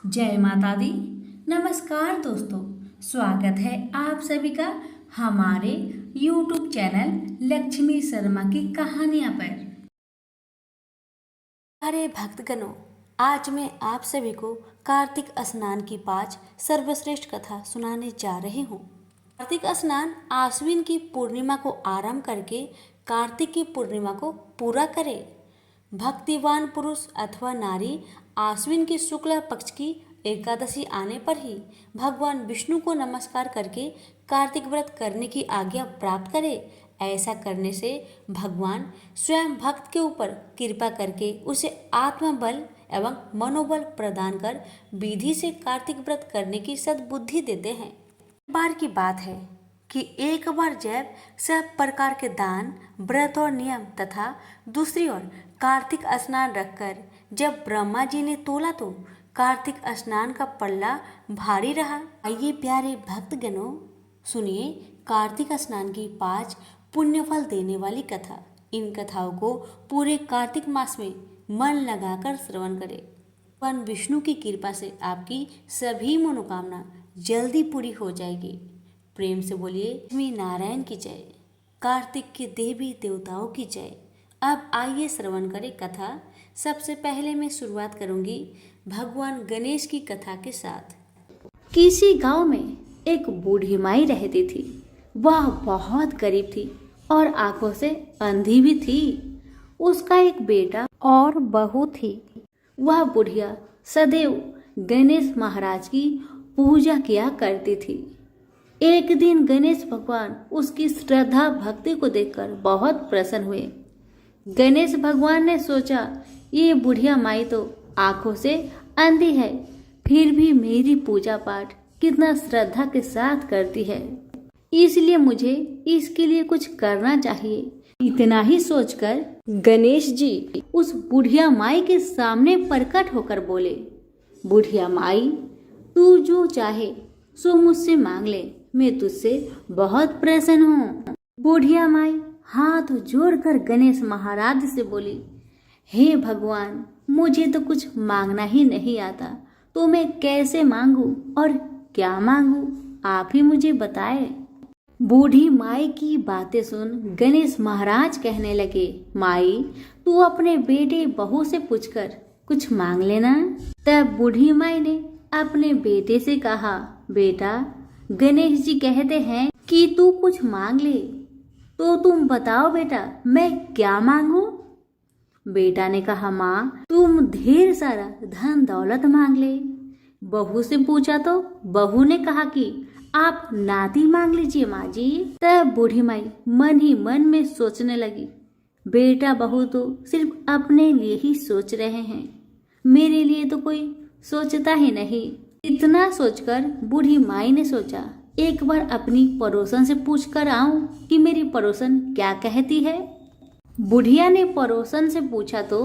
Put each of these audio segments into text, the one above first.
जय माता दी। नमस्कार दोस्तों, स्वागत है आप सभी का हमारे YouTube चैनल लक्ष्मी शर्मा की कहानियां पर। अरे भक्तगणों, आज मैं आप सभी को कार्तिक स्नान की 5 सर्वश्रेष्ठ कथा सुनाने जा रही हूँ। कार्तिक स्नान आश्विन की पूर्णिमा को आरंभ करके कार्तिक की पूर्णिमा को पूरा करे। भक्तिवान पुरुष अथवा नारी आश्विन की शुक्ल पक्ष की एकादशी आने पर ही भगवान विष्णु को नमस्कार करके कार्तिक व्रत करने की आज्ञा प्राप्त करे। ऐसा करने से भगवान स्वयं भक्त के ऊपर कृपा करके उसे आत्मबल एवं मनोबल प्रदान कर विधि से कार्तिक व्रत करने की सद्बुद्धि देते हैं। बार की बात है कि एक बार जब सब प्रकार के दान, व्रत और नियम तथा दूसरी ओर कार्तिक स्नान रखकर जब ब्रह्मा जी ने तोला तो कार्तिक स्नान का पल्ला भारी रहा। आइए प्यारे भक्तगणों, सुनिए कार्तिक स्नान की 5 पुण्य फल देने वाली कथा। इन कथाओं को पूरे कार्तिक मास में मन लगाकर श्रवण करें। भगवान विष्णु की कृपा से आपकी सभी मनोकामना जल्दी पूरी हो जाएगी। प्रेम से बोलिए लक्ष्मी नारायण की जय, कार्तिक के देवी देवताओं की जय। अब आइए श्रवण करें कथा। सबसे पहले मैं शुरुआत करूंगी भगवान गणेश की कथा के साथ। किसी गांव में एक बूढ़ी माई रहती थी। वह बहुत गरीब थी और आंखों से अंधी भी थी। उसका एक बेटा और बहू थी। वह बुढ़िया सदैव गणेश महाराज की पूजा किया करती थी। एक दिन गणेश भगवान उसकी श्रद्धा भक्ति को देखकर बहुत प्रसन्न हुए। गणेश भगवान ने सोचा, ये बुढ़िया माई तो आंखों से अंधी है, फिर भी मेरी पूजा पाठ कितना श्रद्धा के साथ करती है, इसलिए मुझे इसके लिए कुछ करना चाहिए। इतना ही सोचकर गणेश जी उस बुढ़िया माई के सामने प्रकट होकर बोले, बुढ़िया माई, तू जो चाहे सो मुझसे मांग ले, मैं तुझसे बहुत प्रसन्न हूँ। बुढ़िया माई हाथ जोड़कर गणेश महाराज से बोली, हे भगवान, मुझे तो कुछ मांगना ही नहीं आता, तो मैं कैसे मांगू और क्या मांगू, आप ही मुझे बताए। बूढ़ी माई की बातें सुन गणेश महाराज कहने लगे, माई तू अपने बेटे बहू से पूछकर कुछ मांग लेना। तब बूढ़ी माई ने अपने बेटे से कहा, बेटा गणेश जी कहते हैं कि तू कुछ मांग ले, तो तुम बताओ बेटा मैं क्या मांगू। बेटा ने कहा, माँ तुम ढेर सारा धन दौलत मांग ले। बहू से पूछा तो बहू ने कहा कि आप नाती मांग लीजिए माँ जी। तब बूढ़ी माई मन ही मन में सोचने लगी, बेटा बहू तो सिर्फ अपने लिए ही सोच रहे हैं, मेरे लिए तो कोई सोचता ही नहीं। इतना सोचकर बूढ़ी माई ने सोचा, एक बार अपनी पड़ोसन से पूछ कर आऊं कि मेरी पड़ोसन क्या कहती है। बुढ़िया ने पड़ोसन से पूछा तो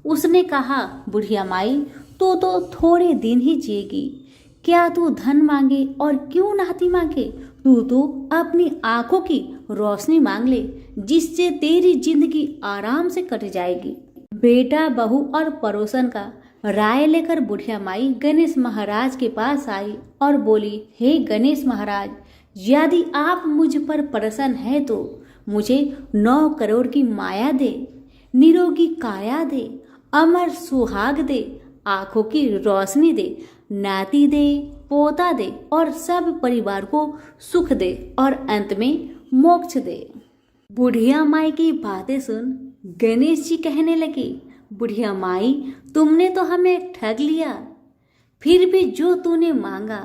उसने कहा, बुढ़िया माई तू तो थोड़े दिन ही जिएगी, क्या तू धन मांगे और क्यों नाती मांगे, तू तो अपनी आंखों की रोशनी मांग ले, जिससे तेरी जिंदगी आराम से कट जाएगी। बेटा बहू और पड़ोसन का राय लेकर बुढ़िया माई गणेश महाराज के पास आई और बोली, हे गणेश महाराज, यदि आप मुझ पर प्रसन्न है तो मुझे 9 करोड़ की माया दे, निरोगी काया दे, अमर सुहाग दे, आंखों की रोशनी दे, नाती दे, पोता दे और सब परिवार को सुख दे और अंत में मोक्ष दे। बुढ़िया माई की बातें सुन गणेश जी कहने लगे, बुढ़िया माई तुमने तो हमें ठग लिया, फिर भी जो तूने मांगा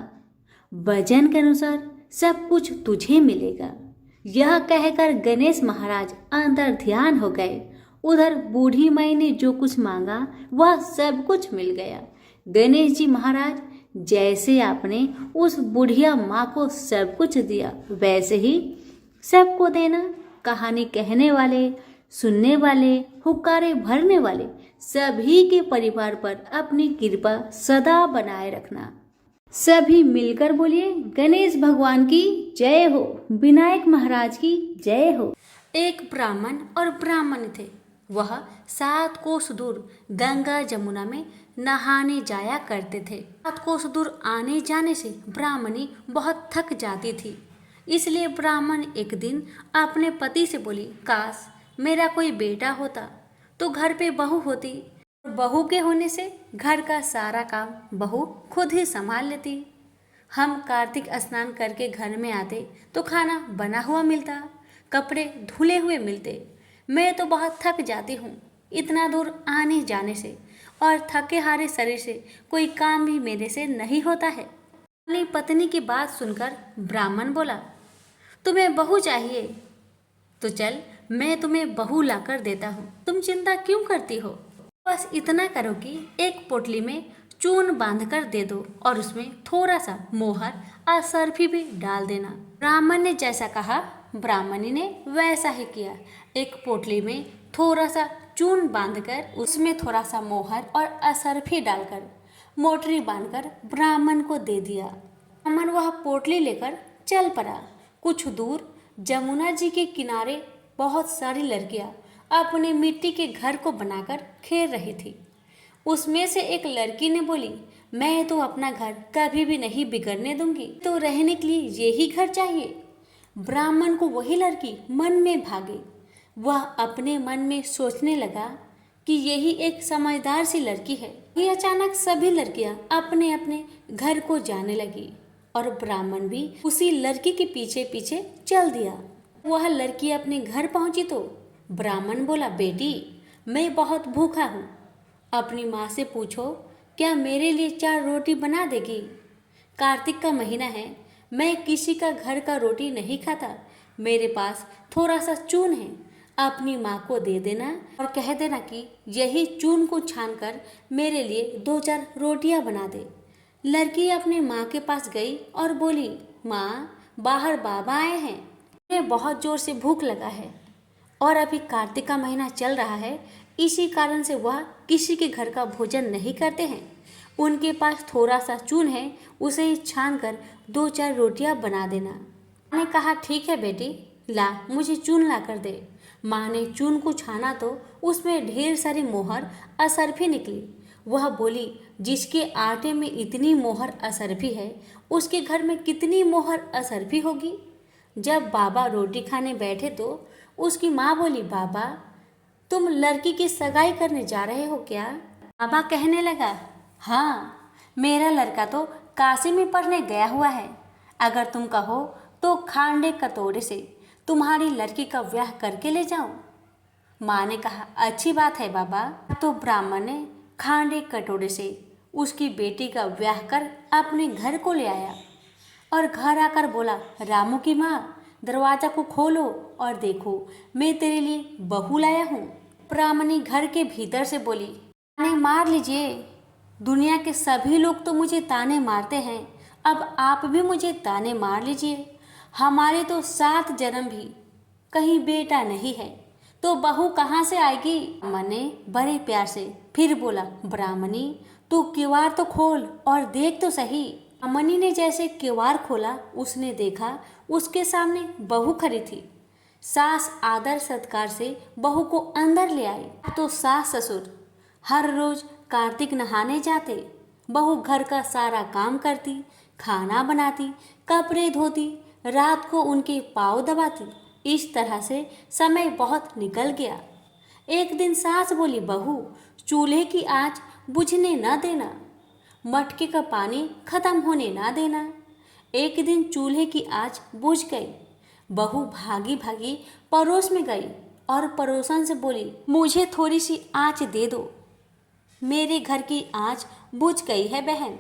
वजन के अनुसार सब कुछ तुझे मिलेगा। यह कहकर गणेश महाराज अंतर ध्यान हो गए। उधर बूढ़ी माई ने जो कुछ मांगा वह सब कुछ मिल गया। गणेश जी महाराज, जैसे आपने उस बुढ़िया माँ को सब कुछ दिया वैसे ही सबको देना। कहानी कहने वाले, सुनने वाले, हुक्कारे भरने वाले सभी के परिवार पर अपनी कृपा सदा बनाए रखना। सभी मिलकर बोलिए, गणेश भगवान की जय हो, विनायक महाराज की जय हो। एक ब्राह्मण और ब्राह्मणी थे। वह 7 कोस दूर गंगा जमुना में नहाने जाया करते थे। 7 कोस दूर आने जाने से ब्राह्मणी बहुत थक जाती थी। इसलिए ब्राह्मण एक दिन अपने पति से बोली, काश मेरा कोई बेटा होता तो घर पे बहू होती। बहू के होने से घर का सारा काम बहू खुद ही संभाल लेती। हम कार्तिक स्नान करके घर में आते तो खाना बना हुआ मिलता, कपड़े धुले हुए मिलते। मैं तो बहुत थक जाती हूँ इतना दूर आने जाने से, और थके हारे शरीर से कोई काम भी मेरे से नहीं होता है। अपनी पत्नी की बात सुनकर ब्राह्मण बोला, तुम्हें बहू चाहिए तो चल मैं तुम्हें बहू लाकर देता हूँ, तुम चिंता क्यों करती हो। बस इतना करो कि एक पोटली में चून बांधकर दे दो और उसमें थोड़ा सा मोहर और सर्फी भी डाल देना। ब्राह्मण ने जैसा कहा ब्राह्मणी ने वैसा ही किया। एक पोटली में थोड़ा सा चून बांधकर उसमें थोड़ा सा मोहर और असरफी डालकर मोटरी बांधकर ब्राह्मण को दे दिया। ब्राह्मण वह पोटली लेकर चल पड़ा। कुछ दूर जमुना जी के किनारे बहुत सारी लड़कियां अपने मिट्टी के घर को बनाकर खेल रही थी। उसमें से एक लड़की ने बोली, मैं तो अपना घर कभी भी नहीं बिगड़ने दूंगी, तो रहने के लिए यही घर चाहिए। ब्राह्मण को वही लड़की मन में भागी। वह अपने मन में सोचने लगा कि यही एक समझदार सी लड़की है। ये अचानक सभी लड़कियां अपने अपने घर को जाने लगी और ब्राह्मण भी उसी लड़की के पीछे पीछे चल दिया। वह लड़की अपने घर पहुंची तो ब्राह्मण बोला, बेटी मैं बहुत भूखा हूँ, अपनी माँ से पूछो क्या मेरे लिए 4 रोटी बना देगी। कार्तिक का महीना है, मैं किसी का घर का रोटी नहीं खाता, मेरे पास थोड़ा सा चून है, अपनी माँ को दे देना और कह देना कि यही चून को छानकर मेरे लिए 2-4 रोटियां बना दे। लड़की अपने माँ के पास गई और बोली, माँ बाहर बाबा आए हैं, मुझे बहुत जोर से भूख लगा है और अभी कार्तिक का महीना चल रहा है, इसी कारण से वह किसी के घर का भोजन नहीं करते हैं। उनके पास थोड़ा सा चून है, उसे ही छान कर 2-4 रोटियां बना देना। माँ ने कहा, ठीक है बेटी, ला मुझे चून ला कर दे। माँ ने चून को छाना तो उसमें ढेर सारी मोहर असरफी निकली। वह बोली, जिसके आटे में इतनी मोहर असरफी है उसके घर में कितनी मोहर असरफी होगी। जब बाबा रोटी खाने बैठे तो उसकी माँ बोली, बाबा तुम लड़की की सगाई करने जा रहे हो क्या। बाबा कहने लगा, हाँ मेरा लड़का तो काशी में पढ़ने गया हुआ है, अगर तुम कहो तो खांडे कटोरे से तुम्हारी लड़की का ब्याह करके ले जाऊं। माँ ने कहा, अच्छी बात है बाबा। तो ब्राह्मण ने खांडे कटोरे से उसकी बेटी का ब्याह कर अपने घर को ले आया और घर आकर बोला, रामू की माँ दरवाजा को खोलो और देखो मैं तेरे लिए बहू लाया हूँ। ब्राह्मणी घर के भीतर से बोली, ताने मार लीजिए, दुनिया के सभी लोग तो मुझे ताने मारते हैं, अब आप भी मुझे ताने मार लीजिए। हमारे तो 7 जन्म भी कहीं बेटा नहीं है, तो बहू कहाँ से आएगी। मैंने बड़े प्यार से फिर बोला, ब्राह्मणी तू किवाड़ तो खोल और देख तो सही। ब्राह्मणी ने जैसे किवाड़ खोला, उसने देखा उसके सामने बहू खड़ी थी। सास आदर सत्कार से बहू को अंदर ले आई। तो सास ससुर हर रोज कार्तिक नहाने जाते। बहू घर का सारा काम करती, खाना बनाती, कपड़े धोती, रात को उनके पाँव दबाती। इस तरह से समय बहुत निकल गया। एक दिन सास बोली, बहू चूल्हे की आंच बुझने न देना, मटके का पानी खत्म होने ना देना। एक दिन चूल्हे की आंच बुझ गई। बहू भागी भागी पड़ोस में गई और पड़ोसन से बोली, मुझे थोड़ी सी आंच दे दो, मेरे घर की आंच बुझ गई है बहन।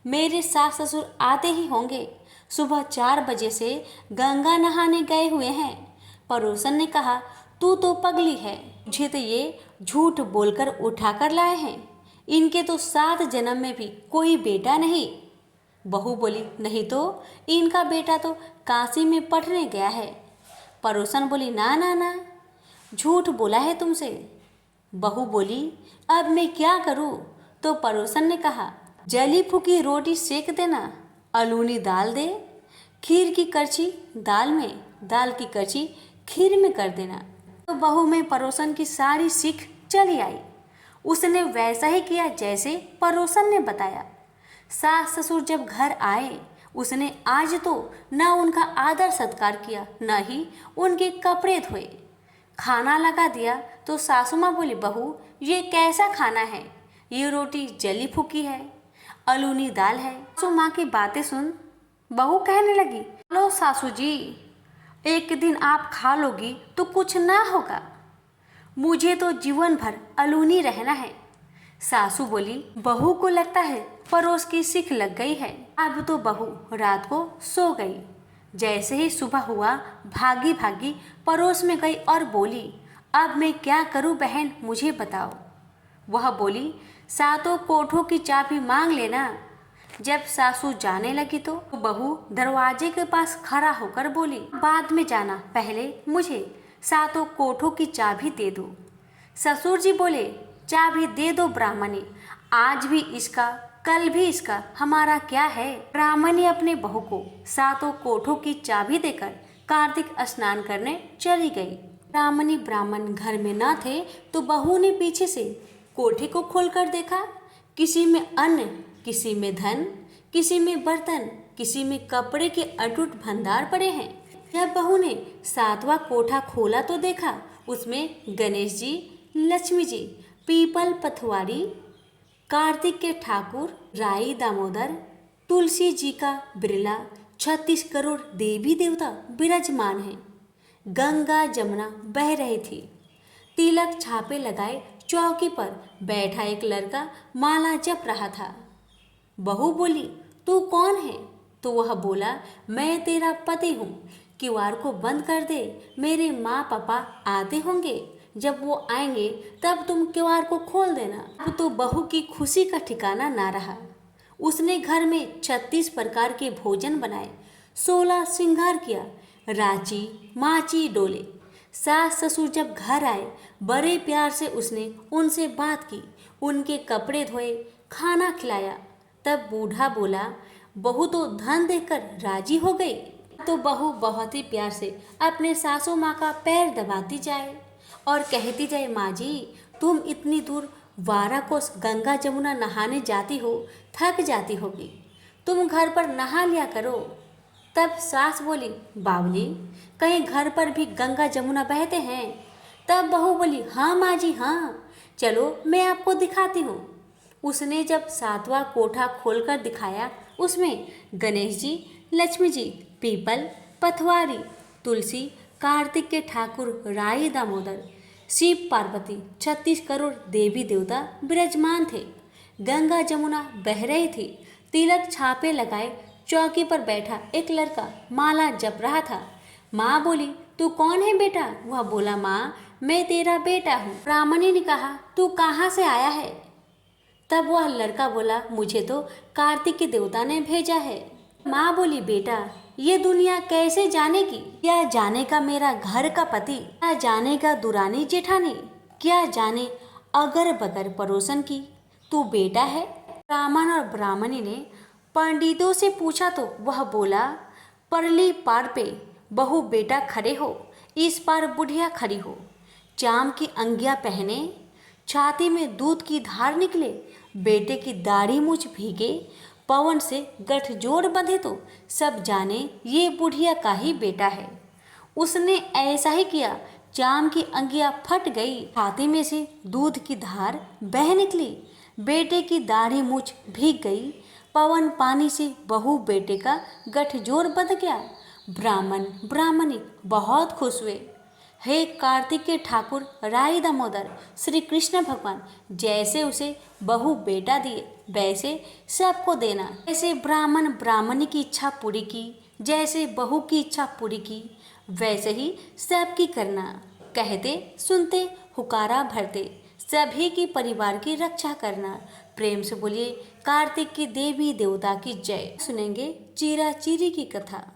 मेरे सास ससुर आते ही होंगे, सुबह 4 बजे से गंगा नहाने गए हुए हैं। पड़ोसन ने कहा, तू तो पगली है, मुझे तो ये झूठ बोलकर उठा कर लाए हैं, इनके तो 7 जन्म में भी कोई बेटा नहीं। बहू बोली, नहीं तो इनका बेटा तो काशी में पढ़ने गया है। पड़ोसन बोली, ना ना ना, झूठ बोला है तुमसे। बहू बोली, अब मैं क्या करूं। तो पड़ोसन ने कहा, जली फूकी रोटी सेक देना, अलूनी दाल दे, खीर की करछी दाल में, दाल की करछी खीर में कर देना। तो बहू में पड़ोसन की सारी सीख चली आई। उसने वैसा ही किया जैसे पड़ोसन ने बताया। सास ससुर जब घर आए, उसने आज तो न उनका आदर सत्कार किया, न ही उनके कपड़े धोए। खाना लगा दिया तो सासू माँ बोली, बहू ये कैसा खाना है, ये रोटी जली फूकी है, अलूनी दाल है। सासू माँ की बातें सुन बहू कहने लगी, लो सासू जी, एक दिन आप खा लोगी तो कुछ ना होगा, मुझे तो जीवन भर अलूनी रहना है। सासू बोली, बहू को लगता है पड़ोस की सीख लग गई है। अब तो बहू रात को सो गई। जैसे ही सुबह हुआ, भागी भागी पड़ोस में गई और बोली, अब मैं क्या करूं बहन, मुझे बताओ। वह बोली, सातों कोठों की चाबी मांग लेना। जब सासू जाने लगी तो बहू दरवाजे के पास खड़ा होकर बोली, बाद में जाना, पहले मुझे सातों कोठों की चाबी दे दो। ससुर जी बोले, चाबी दे दो ब्राह्मणी, आज भी इसका कल भी इसका, हमारा क्या है। ब्राह्मणी अपने बहू को सातों कोठों की चाबी देकर कार्तिक स्नान करने चली गई। ब्राह्मण घर में न थे तो बहू ने पीछे से कोठे को खोलकर देखा। किसी में अन्न, किसी में धन, किसी में बर्तन, किसी में कपड़े के अटूट भंडार पड़े हैं। जब बहू ने सातवां कोठा खोला तो देखा उसमें गणेश जी, लक्ष्मी जी, पीपल पथवारी, कार्तिक के ठाकुर, राई दामोदर, तुलसी जी का बिरला, 36 करोड़ देवी देवता विराजमान हैं। गंगा जमुना बह रही थी। तिलक छापे लगाए चौकी पर बैठा एक लड़का माला जप रहा था। बहू बोली, तू कौन है? तो वह बोला, मैं तेरा पति हूँ, किवाड़ को बंद कर दे, मेरे माँ पापा आते होंगे, जब वो आएंगे तब तुम किवाड़ को खोल देना। अब तो बहू की खुशी का ठिकाना ना रहा। उसने घर में 36 प्रकार के भोजन बनाए, 16 श्रृंगार किया, राची माची डोले। सास ससुर जब घर आए, बड़े प्यार से उसने उनसे बात की, उनके कपड़े धोए, खाना खिलाया। तब बूढ़ा बोला, बहू तो धन देकर राजी हो गई। तो बहू बहुत ही प्यार से अपने सासू माँ का पैर दबाती जाए और कहती जाए, माँ जी, तुम इतनी दूर 12 कोस गंगा जमुना नहाने जाती हो, थक जाती होगी, तुम घर पर नहा लिया करो। तब सास बोली, बावली, कहीं घर पर भी गंगा जमुना बहते हैं? तब बहू बोली, हाँ माँ जी हाँ, चलो मैं आपको दिखाती हूँ। उसने जब सातवां कोठा खोलकर दिखाया, उसमें गणेश जी, लक्ष्मी जी, पीपल पथवारी, तुलसी, कार्तिक के ठाकुर, राई दामोदर, शिव पार्वती, 36 करोड़ देवी देवता विराजमान थे। गंगा जमुना बह रही थी। तिलक छापे लगाए चौकी पर बैठा एक लड़का माला जप रहा था। माँ बोली, तू कौन है बेटा? वह बोला, माँ मैं तेरा बेटा हूँ। ब्राह्मणी ने कहा, तू कहाँ से आया है? तब वह लड़का बोला, मुझे तो कार्तिक के देवता ने भेजा है। माँ बोली, बेटा ये दुनिया कैसे जानेगी? क्या जानेगा मेरा घर का पति, क्या जानेगा दुरानी जेठानी, क्या जाने अगर बगर पड़ोसन की, तू बेटा है। ब्राह्मण और ब्राह्मणी ने पंडितों से पूछा तो वह बोला, परली पार पे बहू बेटा खड़े हो, इस पार बुढ़िया खड़ी हो, चाम की अंगिया पहने, छाती में दूध की धार निकले, बेटे की दाढ़ी मूछ भीगे, पवन से गठजोड़ बंधे तो सब जाने ये बुढ़िया का ही बेटा है। उसने ऐसा ही किया, चाम की अंगिया फट गई, छाती में से दूध की धार बह निकली, बेटे की दाढ़ी मूछ भीग गई, पवन पानी से बहू बेटे का गठजोड़ बंध गया। ब्राह्मण ब्राह्मणी बहुत खुश हुए। हे कार्तिक के ठाकुर, राई दामोदर, श्री कृष्ण भगवान, जैसे उसे बहू बेटा दिए वैसे सबको देना। जैसे ब्राह्मण ब्राह्मणी की इच्छा पूरी की, जैसे बहू की इच्छा पूरी की, वैसे ही सबकी करना। कहते सुनते हुकारा भरते, सभी की परिवार की रक्षा करना। प्रेम से बोलिए, कार्तिक की देवी देवता की जय। सुनेंगे चीरा चीरी की कथा।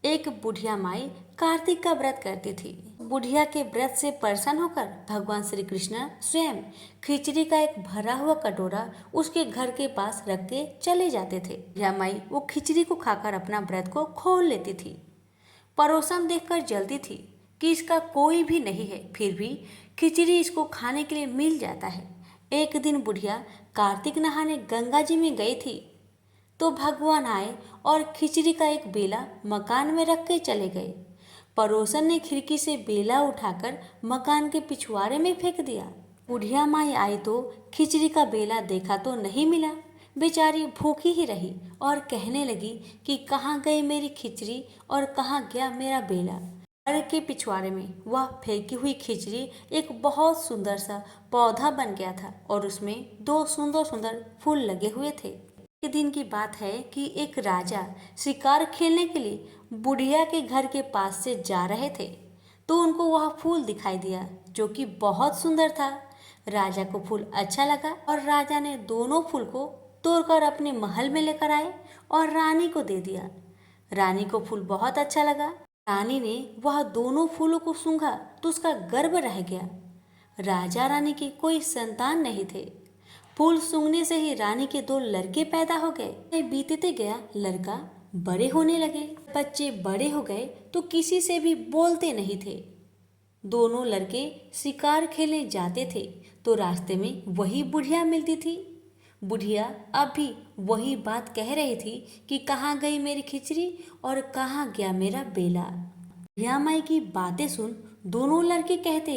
एक बुढ़िया माई कार्तिक का व्रत करती थी। बुढ़िया के व्रत से प्रसन्न होकर भगवान श्री कृष्ण स्वयं खिचड़ी का एक भरा हुआ कटोरा उसके घर के पास रख के चले जाते थे। बुढ़िया माई वो खिचड़ी को खाकर अपना व्रत को खोल लेती थी। पड़ोसन देखकर जलती थी, कि इसका कोई भी नहीं है, फिर भी खिचड़ी इसको खाने के लिए मिल जाता है। एक दिन बुढ़िया कार्तिक नहाने गंगा जी में गई थी तो भगवान आए और खिचड़ी का एक बेला मकान में रख के चले गए। पड़ोसन ने खिड़की से बेला उठाकर मकान के पिछवाड़े में फेंक दिया। बुढ़िया माई आई तो खिचड़ी का बेला देखा तो नहीं मिला। बेचारी भूखी ही रही और कहने लगी कि कहाँ गई मेरी खिचड़ी और कहाँ गया मेरा बेला। घर के पिछवाड़े में वह फेंकी हुई खिचड़ी एक बहुत सुंदर सा पौधा बन गया था और उसमें 2 सुंदर सुंदर फूल लगे हुए थे। एक दिन की बात है कि एक राजा शिकार खेलने के लिए बुढ़िया के घर के पास से जा रहे थे तो उनको वह फूल दिखाई दिया जो कि बहुत सुंदर था। राजा को फूल अच्छा लगा और राजा ने दोनों फूल को तोड़कर अपने महल में लेकर आए और रानी को दे दिया। रानी को फूल बहुत अच्छा लगा। रानी ने वह दोनों फूलों को सूंघा तो उसका गर्व रह गया। राजा रानी के कोई संतान नहीं थे। फूल सूंघने से ही रानी के 2 लड़के पैदा हो गए। बीतते गया लड़का बड़े होने लगे। बच्चे बड़े हो गए तो किसी से भी बोलते नहीं थे। दोनों लड़के शिकार खेलने जाते थे तो रास्ते में वही बुढ़िया मिलती थी। बुढ़िया अब भी वही बात कह रही थी कि कहाँ गई मेरी खिचड़ी और कहाँ गया मेरा बेला। बुढ़िया माई की बातें सुन दोनों लड़के कहते,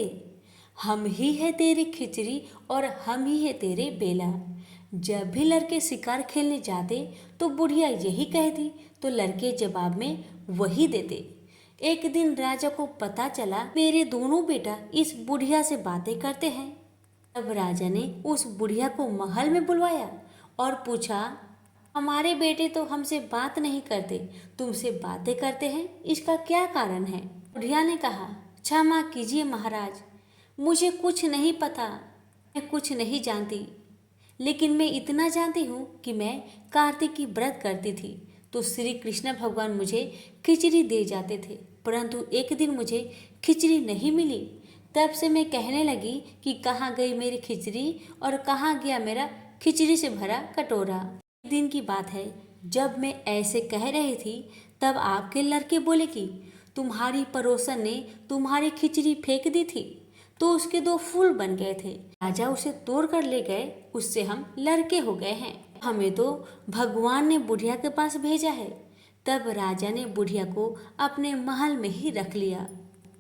हम ही है तेरी खिचड़ी और हम ही है तेरे बेला। जब भी लड़के शिकार खेलने जाते तो बुढ़िया यही कहती तो लड़के जवाब में वही देते। एक दिन राजा को पता चला मेरे दोनों बेटा इस बुढ़िया से बातें करते हैं। तब राजा ने उस बुढ़िया को महल में बुलवाया और पूछा, हमारे बेटे तो हमसे बात नहीं करते, तुमसे बातें करते हैं, इसका क्या कारण है? बुढ़िया ने कहा, क्षमा कीजिए महाराज, मुझे कुछ नहीं पता, मैं कुछ नहीं जानती, लेकिन मैं इतना जानती हूँ कि मैं कार्तिक की व्रत करती थी तो श्री कृष्ण भगवान मुझे खिचड़ी दे जाते थे, परंतु एक दिन मुझे खिचड़ी नहीं मिली। तब से मैं कहने लगी कि कहाँ गई मेरी खिचड़ी और कहाँ गया मेरा खिचड़ी से भरा कटोरा। एक दिन की बात है, जब मैं ऐसे कह रही थी तब आपके लड़के बोले कि तुम्हारी पड़ोसन ने तुम्हारी खिचड़ी फेंक दी थी तो उसके 2 फूल बन गए थे। राजा उसे तोड़ कर ले गए, उससे हम लड़के हो गए हैं। हमें तो भगवान ने बुढ़िया के पास भेजा है। तब राजा ने बुढ़िया को अपने महल में ही रख लिया।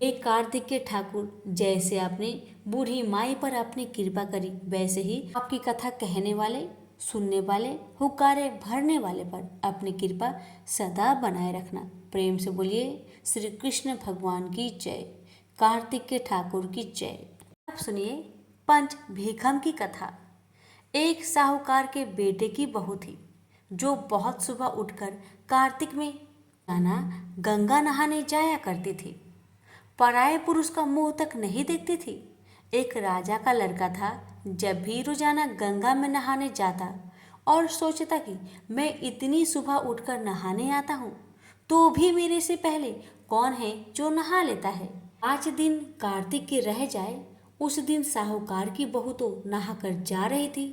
एक कार्तिक के ठाकुर, जैसे आपने बूढ़ी माई पर अपनी कृपा करी वैसे ही आपकी कथा कहने वाले, सुनने वाले, हुक्कारे भरने वाले पर अपनी कृपा सदा बनाए रखना। प्रेम से बोलिए श्री कृष्ण भगवान की जय, कार्तिक के ठाकुर की जय। अब सुनिए पंच भीखम की कथा। एक साहूकार के बेटे की बहू थी जो बहुत सुबह उठकर कार्तिक में रोजाना गंगा नहाने जाया करती थी। पराये पुरुष का मुंह तक नहीं देखती थी। एक राजा का लड़का था। जब भी रोजाना गंगा में नहाने जाता और सोचता कि मैं इतनी सुबह उठकर नहाने आता हूँ तो भी मेरे से पहले कौन है जो नहा लेता है। 5 दिन कार्तिक के रह जाए। उस दिन साहूकार की बहू तो नहाकर जा रही थी।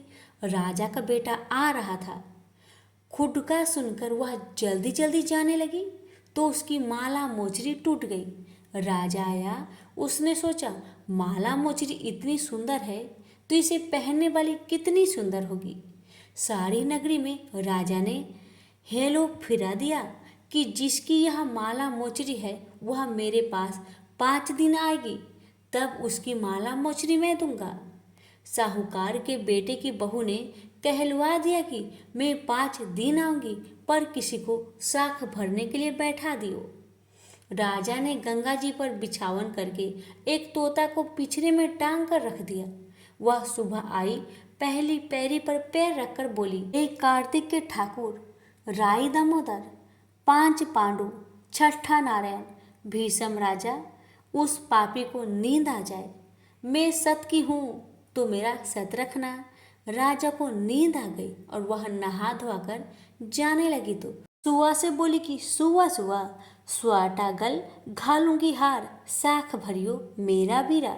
राजा का बेटा आ रहा था। खुडका सुनकर वह जल्दी जल्दी जाने लगी तो उसकी माला मोचरी टूट गई। राजा आया, उसने सोचा माला मोचरी इतनी सुंदर है तो इसे पहनने वाली कितनी सुंदर होगी। सारी नगरी में राजा ने हेलो फिरा दिया कि जिसकी यह माला मोचरी है वह मेरे पास 5 दिन आएगी, तब उसकी माला मोचरी मैं दूंगा। साहूकार के बेटे की बहू ने कहलवा दिया कि मैं 5 दिन आऊंगी, पर किसी को साख भरने के लिए बैठा दियो। राजा ने गंगा जी पर बिछावन करके एक तोता को पिछड़े में टांग कर रख दिया। वह सुबह आई, पहली पैरी पर पैर रखकर बोली, हे कार्तिक के ठाकुर, राई दामोदर, 5 पांडु, छठा नारायण, भीषम राजा, उस पापी को नींद आ जाए। मैं सत की हूँ तो मेरा सत रखना। राजा को नींद आ गई और वह नहा धोकर जाने लगी तो सुआ से बोली कि सुआ सुआ, स्वाटा गल घालूंगी हार, साख भरियो मेरा बीरा।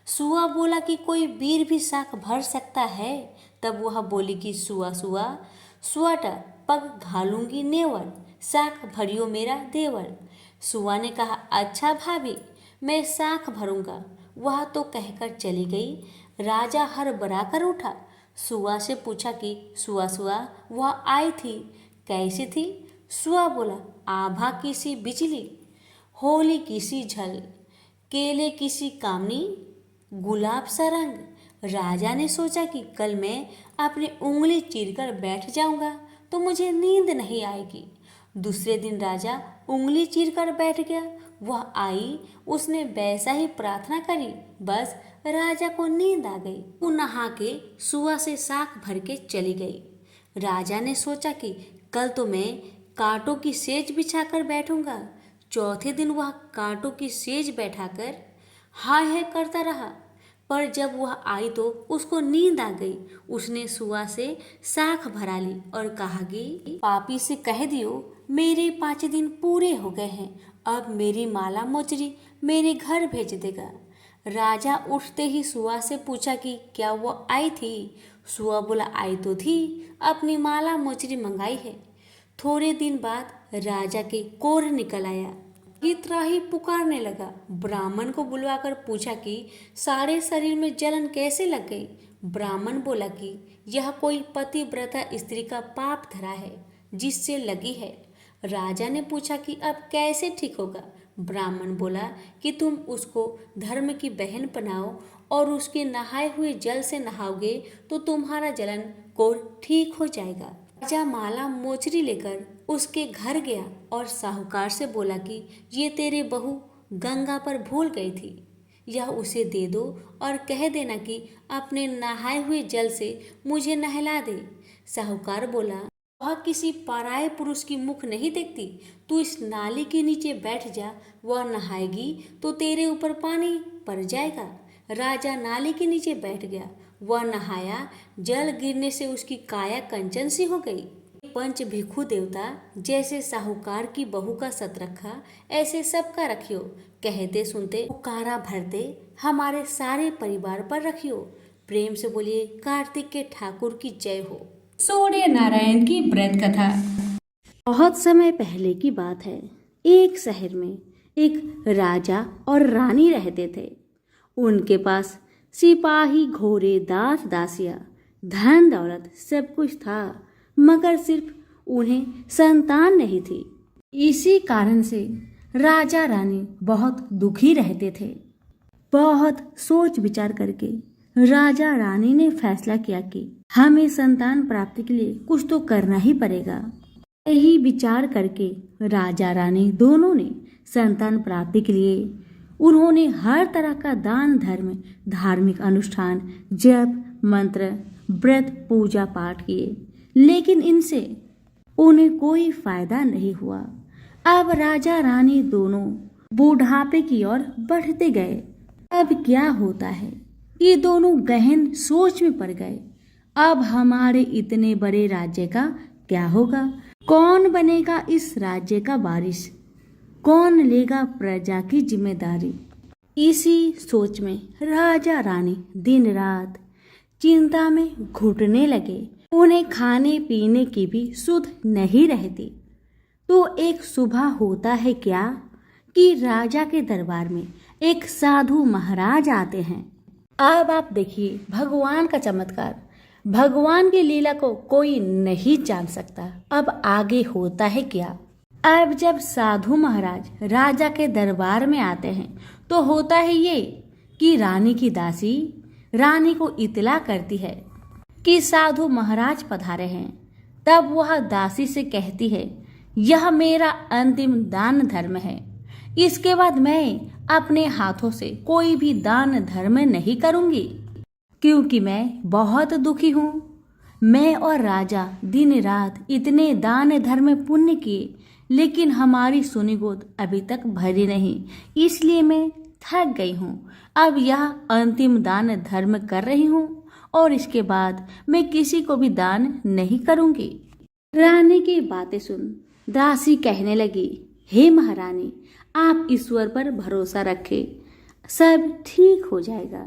सुआ बोला कि कोई वीर भी साख भर सकता है। तब वह बोली कि सुआ सुआ, स्वाटा पग घालूंगी नेवल, साख भरियो मेरा देवल। सुआ ने कहा, अच्छा भाभी, मैं साख भरूंगा। वह तो कहकर चली गई। राजा हड़बड़ा कर उठा। सुआ से पूछा कि सुआ सुआ वह आई थी, कैसी थी? सुआ बोला, आभा की सी बिजली, होली की सी झल, केले की सी कामनी, गुलाब सा रंग। राजा ने सोचा कि कल मैं अपनी उंगली चीरकर बैठ जाऊंगा तो मुझे नींद नहीं आएगी। दूसरे दिन राजा उंगली चीरकर बैठ गया। वह आई, उसने वैसा ही प्रार्थना करी, बस राजा को नींद आ गई। वो नहा के सुआ से साख भर के चली गई। राजा ने सोचा कि कल तो मैं कांटों की सेज बिछाकर बैठूंगा। चौथे दिन वह कांटों की सेज बैठाकर हाय हाय करता रहा, पर जब वह आई तो उसको नींद आ गई। उसने सुआ से साख भरा ली और कहा कि पापी से कह दियो मेरे 5 दिन पूरे हो गए हैं, अब मेरी माला मोचरी मेरे घर भेज देगा। राजा उठते ही सुआ से पूछा कि क्या वो आई थी? सुआ बोला, आई तो थी, अपनी माला मोचरी मंगाई है। थोड़े दिन बाद राजा के कोढ़ निकल आया। त्राही पुकारने लगा। ब्राह्मण को बुलवाकर पूछा कि सारे शरीर में जलन कैसे लग गई? ब्राह्मण बोला कि यह कोई पतिव्रता स्त्री का पाप धरा है जिससे लगी है। राजा ने पूछा कि अब कैसे ठीक होगा? ब्राह्मण बोला कि तुम उसको धर्म की बहन बनाओ और उसके नहाए हुए जल से नहाओगे तो तुम्हारा जलन कोढ़ ठीक हो जाएगा। राजा माला मोचरी लेकर उसके घर गया और साहूकार से बोला कि ये तेरे बहू गंगा पर भूल गई थी, यह उसे दे दो और कह देना कि अपने नहाए हुए जल से मुझे नहला दे। साहूकार बोला, वह किसी पराये पुरुष की मुख नहीं देखती, तू इस नाली के नीचे बैठ जा, वह नहाएगी तो तेरे ऊपर पानी पड़ जाएगा। राजा नाली के नीचे बैठ गया। वह नहाया, जल गिरने से उसकी काया कंचन सी हो गई। पंच भिक्षु देवता जैसे साहूकार की बहू का सत रखा, ऐसे सबका रखियो। कहते सुनते पुकारा भरते हमारे सारे परिवार पर रखियो। प्रेम से बोलिए कार्तिक के ठाकुर की जय हो। सूर्य नारायण की व्रत कथा। बहुत समय पहले की बात है। एक शहर में एक राजा और रानी रहते थे। उनके पास सिपाही, घोड़े, दास दासियां, धन दौलत सब कुछ था, मगर सिर्फ उन्हें संतान नहीं थी। इसी कारण से राजा रानी बहुत दुखी रहते थे। बहुत सोच विचार करके राजा रानी ने फैसला किया कि हमें संतान प्राप्ति के लिए कुछ तो करना ही पड़ेगा। यही विचार करके राजा रानी दोनों ने संतान प्राप्ति के लिए उन्होंने हर तरह का दान धर्म, धार्मिक अनुष्ठान, जप मंत्र, व्रत, पूजा पाठ किए, लेकिन इनसे उन्हें कोई फायदा नहीं हुआ। अब राजा रानी दोनों बुढ़ापे की ओर बढ़ते गए। अब क्या होता है, ये दोनों गहन सोच में पड़ गए। अब हमारे इतने बड़े राज्य का क्या होगा? कौन बनेगा इस राज्य का वारिस? कौन लेगा प्रजा की जिम्मेदारी? इसी सोच में राजा रानी दिन रात चिंता में घुटने लगे। उन्हें खाने पीने की भी सुध नहीं रहती। तो एक सुबह होता है क्या कि राजा के दरबार में एक साधु महाराज आते हैं। अब आप देखिए भगवान का चमत्कार। भगवान की लीला को कोई नहीं जान सकता। अब आगे होता है क्या? अब जब साधु महाराज राजा के दरबार में आते हैं तो होता है ये कि रानी की दासी रानी को इतला करती है कि साधु महाराज पधारे हैं। तब वह दासी से कहती है, यह मेरा अंतिम दान धर्म है, इसके बाद मैं अपने हाथों से कोई भी दान धर्म नहीं करूंगी, क्योंकि मैं बहुत दुखी हूँ। मैं और राजा दिन रात इतने दान धर्म पुण्य किए, लेकिन हमारी सुनी गोद अभी तक भरी नहीं, इसलिए मैं थक गई हूँ। अब यह अंतिम दान धर्म कर रही हूँ और इसके बाद मैं किसी को भी दान नहीं करूंगी। रानी की बातें सुन दासी कहने लगी, हे महारानी, आप ईश्वर पर भरोसा रखें, सब ठीक हो जाएगा।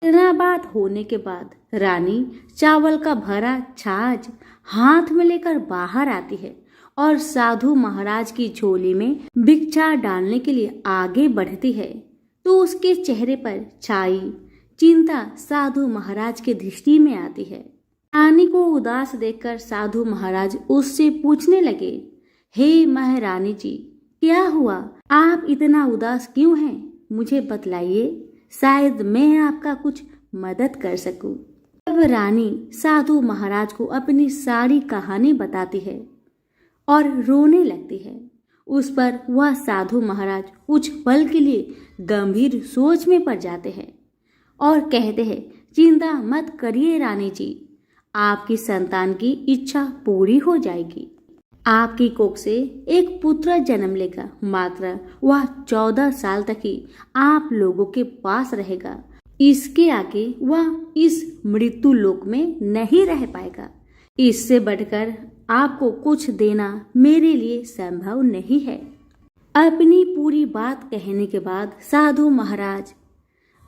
इतना बात होने के बाद रानी चावल का भरा छाछ हाथ में लेकर बाहर आती है और साधु महाराज की झोली में भिक्षा डालने के लिए आगे बढ़ती है। तो उसके चेहरे पर छाई चिंता साधु महाराज की दृष्टि में आती है। रानी को उदास देखकर साधु महाराज उससे पूछने लगे, हे महारानी जी, क्या हुआ? आप इतना उदास क्यों हैं? मुझे बतलाइए, शायद मैं आपका कुछ मदद कर सकूं। तब रानी साधु महाराज को अपनी सारी कहानी बताती है और रोने लगती है। उस पर वह साधु महाराज कुछ पल के लिए गंभीर सोच में पड़ जाते हैं और कहते हैं, चिंता मत करिए रानी जी, आपकी संतान की इच्छा पूरी हो जाएगी। आपकी कोख से एक पुत्र जन्म लेगा, मात्र वह 14 साल तक ही आप लोगों के पास रहेगा। इसके आगे वह इस मृत्यु लोक में नहीं रह पाएगा। इससे बढ़कर आपको कुछ देना मेरे लिए संभव नहीं है। अपनी पूरी बात कहने के बाद साधु महाराज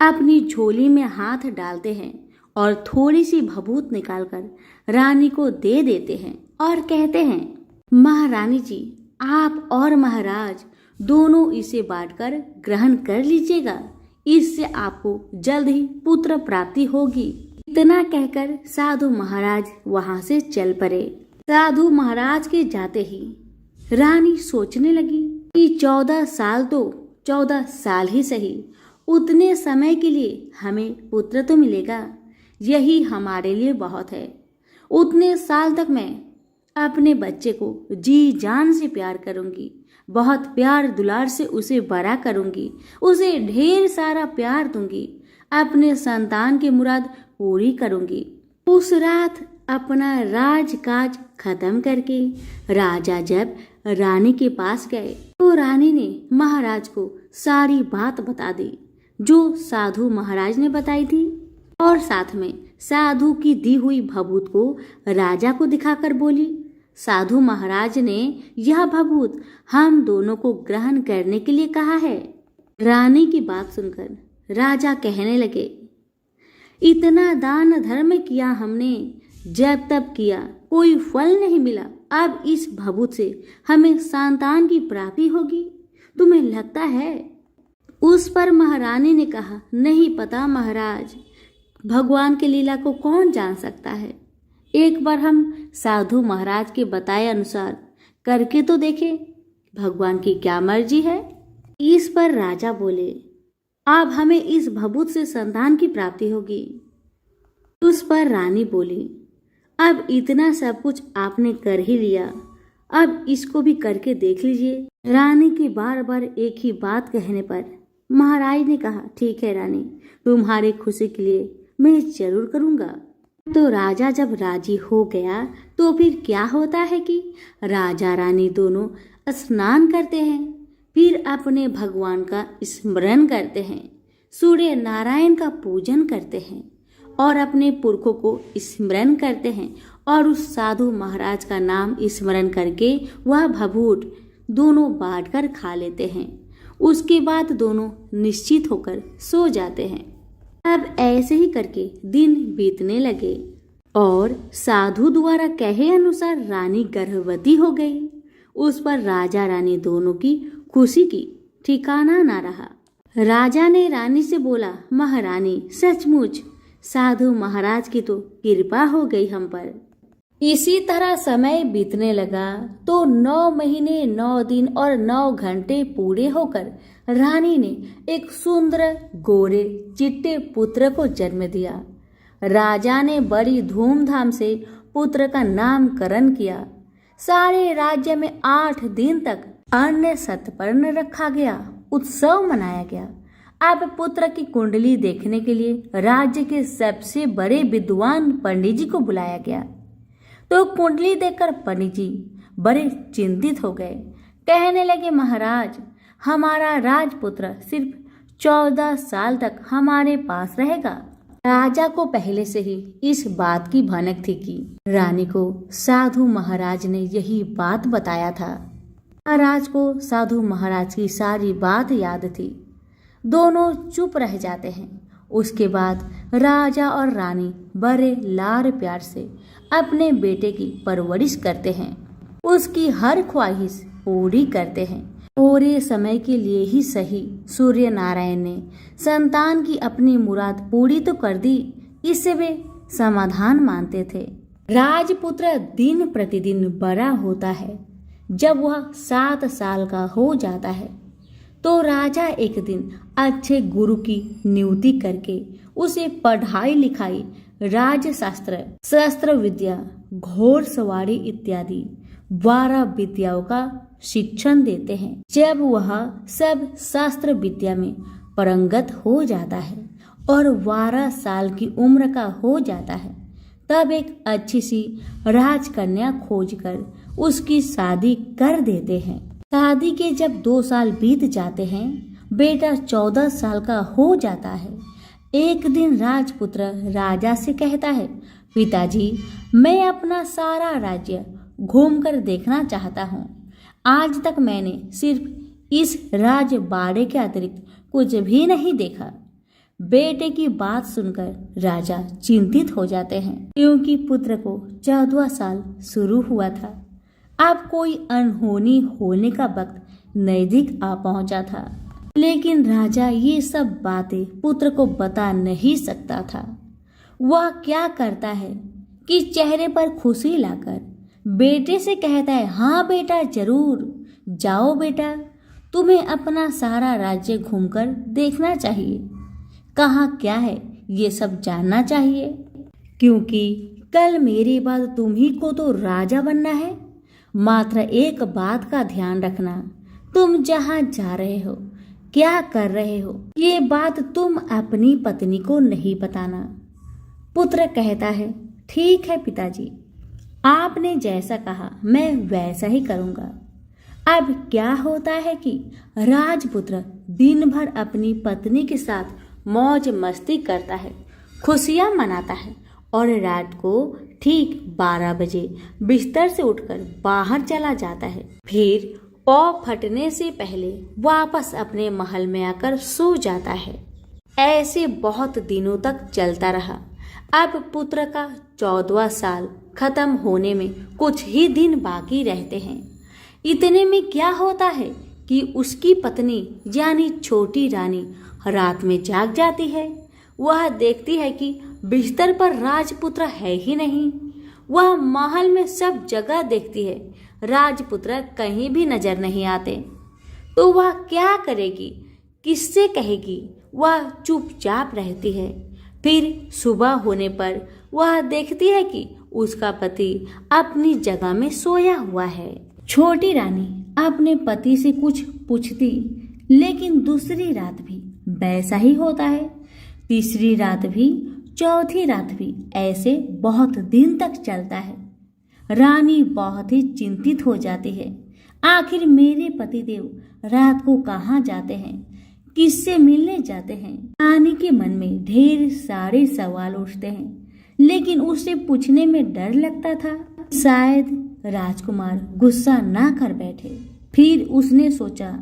अपनी झोली में हाथ डालते हैं और थोड़ी सी भभूत निकालकर रानी को दे देते हैं और कहते हैं, महारानी जी, आप और महाराज दोनों इसे बांटकर ग्रहण कर लीजिएगा। इससे आपको जल्द ही पुत्र प्राप्ति होगी। इतना कहकर साधु महाराज वहां से चल पड़े। साधु महाराज के जाते ही रानी सोचने लगी कि 14 साल तो 14 साल ही सही, उतने समय के लिए हमें पुत्र तो मिलेगा, यही हमारे लिए बहुत है। उतने साल तक मैं अपने बच्चे को जी जान से प्यार करूंगी, बहुत प्यार दुलार से उसे बड़ा करूंगी, उसे ढेर सारा प्यार दूंगी, अपने संतान की मुराद पूरी करूंगी। उस रात अपना राजकाज खत्म करके राजा जब रानी के पास गए तो रानी ने महाराज को सारी बात बता दी जो साधु महाराज ने बताई थी, और साथ में साधु की दी हुई भभूत को राजा को दिखाकर बोली, साधु महाराज ने यह भभूत हम दोनों को ग्रहण करने के लिए कहा है। रानी की बात सुनकर राजा कहने लगे, इतना दान धर्म किया हमने, जब तब किया, कोई फल नहीं मिला। अब इस भभूत से हमें संतान की प्राप्ति होगी, तुम्हें लगता है? उस पर महारानी ने कहा, नहीं पता महाराज, भगवान की लीला को कौन जान सकता है। एक बार हम साधु महाराज के बताए अनुसार करके तो देखें, भगवान की क्या मर्जी है। इस पर राजा बोले, अब हमें इस भभूत से संतान की प्राप्ति होगी। उस पर रानी बोली, अब इतना सब कुछ आपने कर ही लिया, अब इसको भी करके देख लीजिए। रानी की बार बार एक ही बात कहने पर महाराज ने कहा, ठीक है रानी, तुम्हारी खुशी के लिए मैं जरूर करूंगा। तो राजा जब राजी हो गया तो फिर क्या होता है कि राजा रानी दोनों स्नान करते हैं, फिर अपने भगवान का स्मरण करते हैं, सूर्य नारायण का पूजन करते हैं और अपने पुरखों को स्मरण करते हैं और उस साधु महाराज का नाम स्मरण करके वह भभूत दोनों बांटकर खा लेते हैं। उसके बाद दोनों निश्चित होकर सो जाते हैं। अब ऐसे ही करके दिन बीतने लगे और साधु द्वारा कहे अनुसार रानी गर्भवती हो गई। उस पर राजा रानी दोनों की खुशी की ठिकाना ना रहा। राजा ने रानी से बोला, महारानी, सचमुच साधु महाराज की तो कृपा हो गई हम पर। इसी तरह समय बीतने लगा तो 9 महीने 9 दिन और 9 घंटे पूरे होकर रानी ने एक सुंदर गोरे चिट्टे पुत्र को जन्म दिया। राजा ने बड़ी धूमधाम से पुत्र का नामकरण किया। सारे राज्य में 8 दिन तक अन्न सतपर्ण रखा गया, उत्सव मनाया गया। अब पुत्र की कुंडली देखने के लिए राज्य के सबसे बड़े विद्वान पंडित जी को बुलाया गया। तो कुंडली देखकर पंडित जी बड़े चिंतित हो गए। कहने लगे, महाराज, हमारा राजपुत्र सिर्फ 14 साल तक हमारे पास रहेगा। राजा को पहले से ही इस बात की भनक थी कि रानी को साधु महाराज ने यही बात बताया था। महाराज को साधु महाराज की सारी बात याद थी। दोनों चुप रह जाते हैं। उसके बाद राजा और रानी बड़े लाड़ प्यार से अपने बेटे की परवरिश करते हैं, उसकी हर ख्वाहिश पूरी करते हैं। थोड़े समय के लिए ही सही सूर्य नारायण ने संतान की अपनी मुराद पूरी तो कर दी, इससे वे समाधान मानते थे। राजपुत्र दिन प्रतिदिन बड़ा होता है। जब वह 7 साल का हो जाता है तो राजा एक दिन अच्छे गुरु की नियुक्ति करके उसे पढ़ाई लिखाई, राजशास्त्र, शस्त्र विद्या, घोड़सवारी इत्यादि 12 विद्याओं का शिक्षण देते हैं। जब वह सब शास्त्र विद्या में पारंगत हो जाता है और 12 साल की उम्र का हो जाता है, तब एक अच्छी सी राजकन्या खोजकर उसकी शादी कर देते हैं। शादी के जब 2 साल बीत जाते हैं, बेटा 14 साल का हो जाता है। एक दिन राजपुत्र राजा से कहता है, पिताजी, मैं अपना सारा राज्य घूमकर देखना चाहता हूँ। आज तक मैंने सिर्फ इस राजबाड़े के अतिरिक्त कुछ भी नहीं देखा। बेटे की बात सुनकर राजा चिंतित हो जाते हैं, क्योंकि पुत्र को 14वां साल शुरू हुआ था। अब कोई अनहोनी होने का वक्त नजदीक आ पहुंचा था, लेकिन राजा ये सब बातें पुत्र को बता नहीं सकता था। वह क्या करता है कि चेहरे पर खुशी लाकर बेटे से कहता है, हाँ बेटा, जरूर जाओ बेटा, तुम्हें अपना सारा राज्य घूमकर देखना चाहिए। कहाँ क्या है ये सब जानना चाहिए, क्योंकि कल मेरे बाद तुम्ही को तो राजा बनना है। मात्र एक बात का ध्यान रखना, तुम जहाँ जा रहे हो, क्या कर रहे हो, ये बात तुम अपनी पत्नी को नहीं बताना। पुत्र कहता है, ठीक है पिताजी, आपने जैसा कहा मैं वैसा ही करूँगा। अब क्या होता है कि राजपुत्र दिन भर अपनी पत्नी के साथ मौज मस्ती करता है, खुशियाँ मनाता है और रात को ठीक 12 बजे बिस्तर से उठकर बाहर चला जाता है। फिर पौ फटने से पहले वापस अपने महल में आकर सो जाता है। ऐसे बहुत दिनों तक चलता रहा। अब पुत्र का 14वां साल खत्म होने में कुछ ही दिन बाकी रहते हैं। इतने में क्या होता है कि उसकी पत्नी यानी छोटी रानी रात में जाग जाती है। वह देखती है कि बिस्तर पर राजपुत्र है ही नहीं। वह महल में सब जगह देखती है, राजपुत्र कहीं भी नजर नहीं आते। तो वह क्या करेगी, किससे कहेगी? वह चुपचाप रहती है। फिर सुबह होने पर वह देखती है कि उसका पति अपनी जगह में सोया हुआ है। छोटी रानी अपने पति से कुछ पूछती, लेकिन दूसरी रात भी वैसा ही होता है, तीसरी रात भी, चौथी रात भी, ऐसे बहुत दिन तक चलता है। रानी बहुत ही चिंतित हो जाती है। आखिर मेरे पतिदेव रात को कहाँ जाते हैं, किससे मिलने जाते हैं? रानी के मन में ढेर सारे सवाल उठते हैं, लेकिन उसे पूछने में डर लगता था, शायद राजकुमार गुस्सा ना कर बैठे। फिर उसने सोचा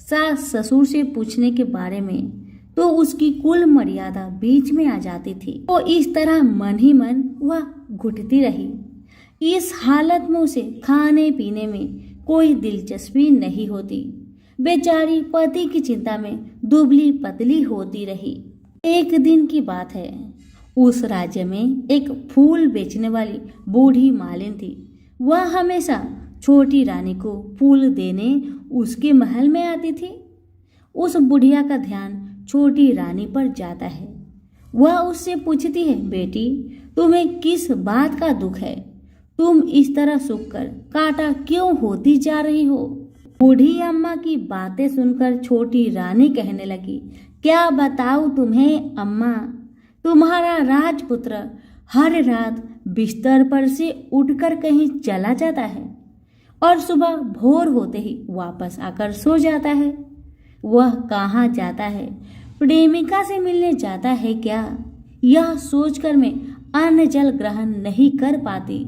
सास ससुर से पूछने के बारे में, तो उसकी कुल मर्यादा बीच में आ जाती थी। तो इस तरह मन ही मन वह घुटती रही। इस हालत में उसे खाने पीने में कोई दिलचस्पी नहीं होती। बेचारी पति की चिंता में दुबली पतली होती रही। एक दिन की बात है, उस राज्य में एक फूल बेचने वाली बूढ़ी मालिन थी। वह हमेशा छोटी रानी को फूल देने उसके महल में आती थी। उस बुढ़िया का ध्यान छोटी रानी पर जाता है। वह उससे पूछती है, बेटी, तुम्हें किस बात का दुख है? तुम इस तरह सूख कर कांटा क्यों होती जा रही हो? बूढ़ी अम्मा की बातें सुनकर छोटी रानी कहने लगी, क्या बताऊं तुम्हें अम्मा, तुम्हारा राजपुत्र हर रात बिस्तर पर से उठकर कहीं चला जाता है और सुबह भोर होते ही वापस आकर सो जाता है। वह कहाँ जाता है? प्रेमिका से मिलने जाता है क्या? यह सोचकर मैं अन्न जल ग्रहण नहीं कर पाती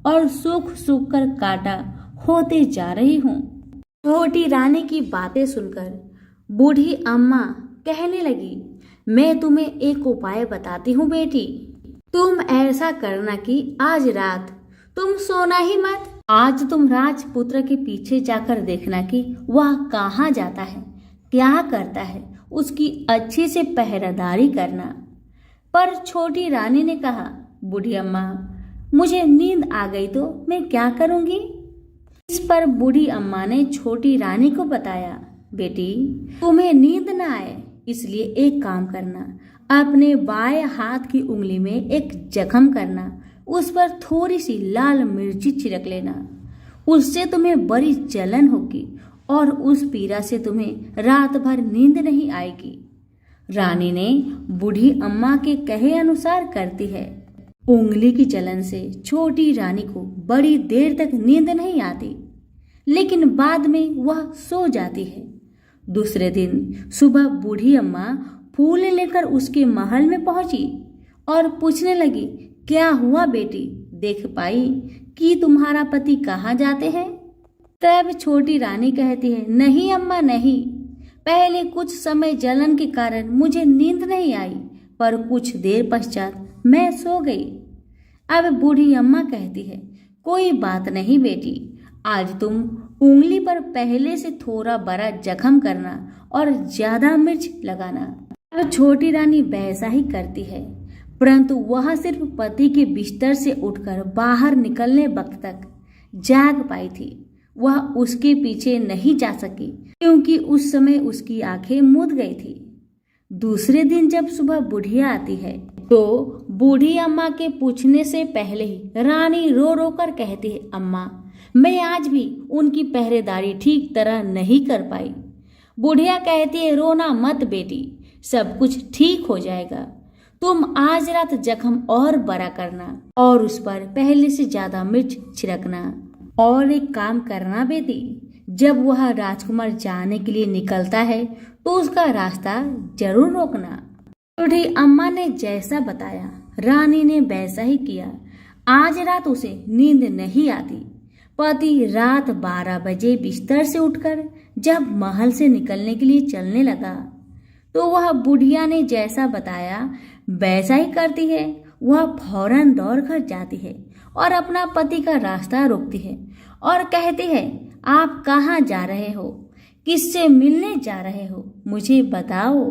और सूख सूख कर काटा होते जा रही हूँ। छोटी रानी की बातें सुनकर बूढ़ी अम्मा कहने लगी, मैं तुम्हें एक उपाय बताती हूँ बेटी। तुम ऐसा करना कि आज रात तुम सोना ही मत, आज तुम राजपुत्र के पीछे जाकर देखना कि वह कहाँ जाता है, क्या करता है, उसकी अच्छी से पहरेदारी करना। पर छोटी रानी ने कहा, बूढ़ी अम्मा, मुझे नींद आ गई तो मैं क्या करूंगी? इस पर बूढ़ी अम्मा ने छोटी रानी को बताया, बेटी, तुम्हें नींद न आए इसलिए एक काम करना, अपने बाएं हाथ की उंगली में एक जख्म करना, उस पर थोड़ी सी लाल मिर्ची छिड़क लेना। उससे तुम्हें बड़ी जलन होगी और उस पीड़ा से तुम्हें रात भर नींद नहीं आएगी। रानी ने बूढ़ी अम्मा के कहे अनुसार करती है। उंगली की जलन से छोटी रानी को बड़ी देर तक नींद नहीं आती, लेकिन बाद में वह सो जाती है। दूसरे दिन सुबह बूढ़ी अम्मा फूल लेकर उसके महल में पहुंची और पूछने लगी, क्या हुआ बेटी, देख पाई कि तुम्हारा पति कहाँ जाते हैं? तब छोटी रानी कहती है, नहीं अम्मा नहीं, पहले कुछ समय जलन के कारण मुझे नींद नहीं आई, पर कुछ देर पश्चात मैं सो गई। अब बूढ़ी अम्मा कहती है, कोई बात नहीं बेटी, आज तुम उंगली पर पहले से थोड़ा बड़ा जख्म करना और ज्यादा मिर्च लगाना। अब छोटी रानी वैसा ही करती है, परंतु वह सिर्फ पति के बिस्तर से उठकर बाहर निकलने वक्त तक जाग पाई थी। वह उसके पीछे नहीं जा सकी क्योंकि उस समय उसकी आंखें मूंद गई थी। दूसरे दिन जब सुबह बुढ़िया आती है तो बूढ़ी अम्मा के पूछने से पहले ही रानी रो रो कर कहती है, अम्मा, मैं आज भी उनकी पहरेदारी ठीक तरह नहीं कर पाई। बुढ़िया कहती है, रोना मत बेटी, सब कुछ ठीक हो जाएगा। तुम आज रात जख्म और बड़ा करना और उस पर पहले से ज्यादा मिर्च छिड़कना। और एक काम करना बेटी, जब वह राजकुमार जाने के लिए निकलता है तो उसका रास्ता जरूर रोकना। बूढ़ी अम्मा ने जैसा बताया रानी ने वैसा ही किया। आज रात उसे नींद नहीं आती। पति रात 12 बजे बिस्तर से उठकर जब महल से निकलने के लिए चलने लगा तो वह बुढ़िया ने जैसा बताया वैसा ही करती है। वह फौरन दौड़ कर जाती है और अपना पति का रास्ता रोकती है और कहती है, आप कहाँ जा रहे हो, किससे मिलने जा रहे हो, मुझे बताओ।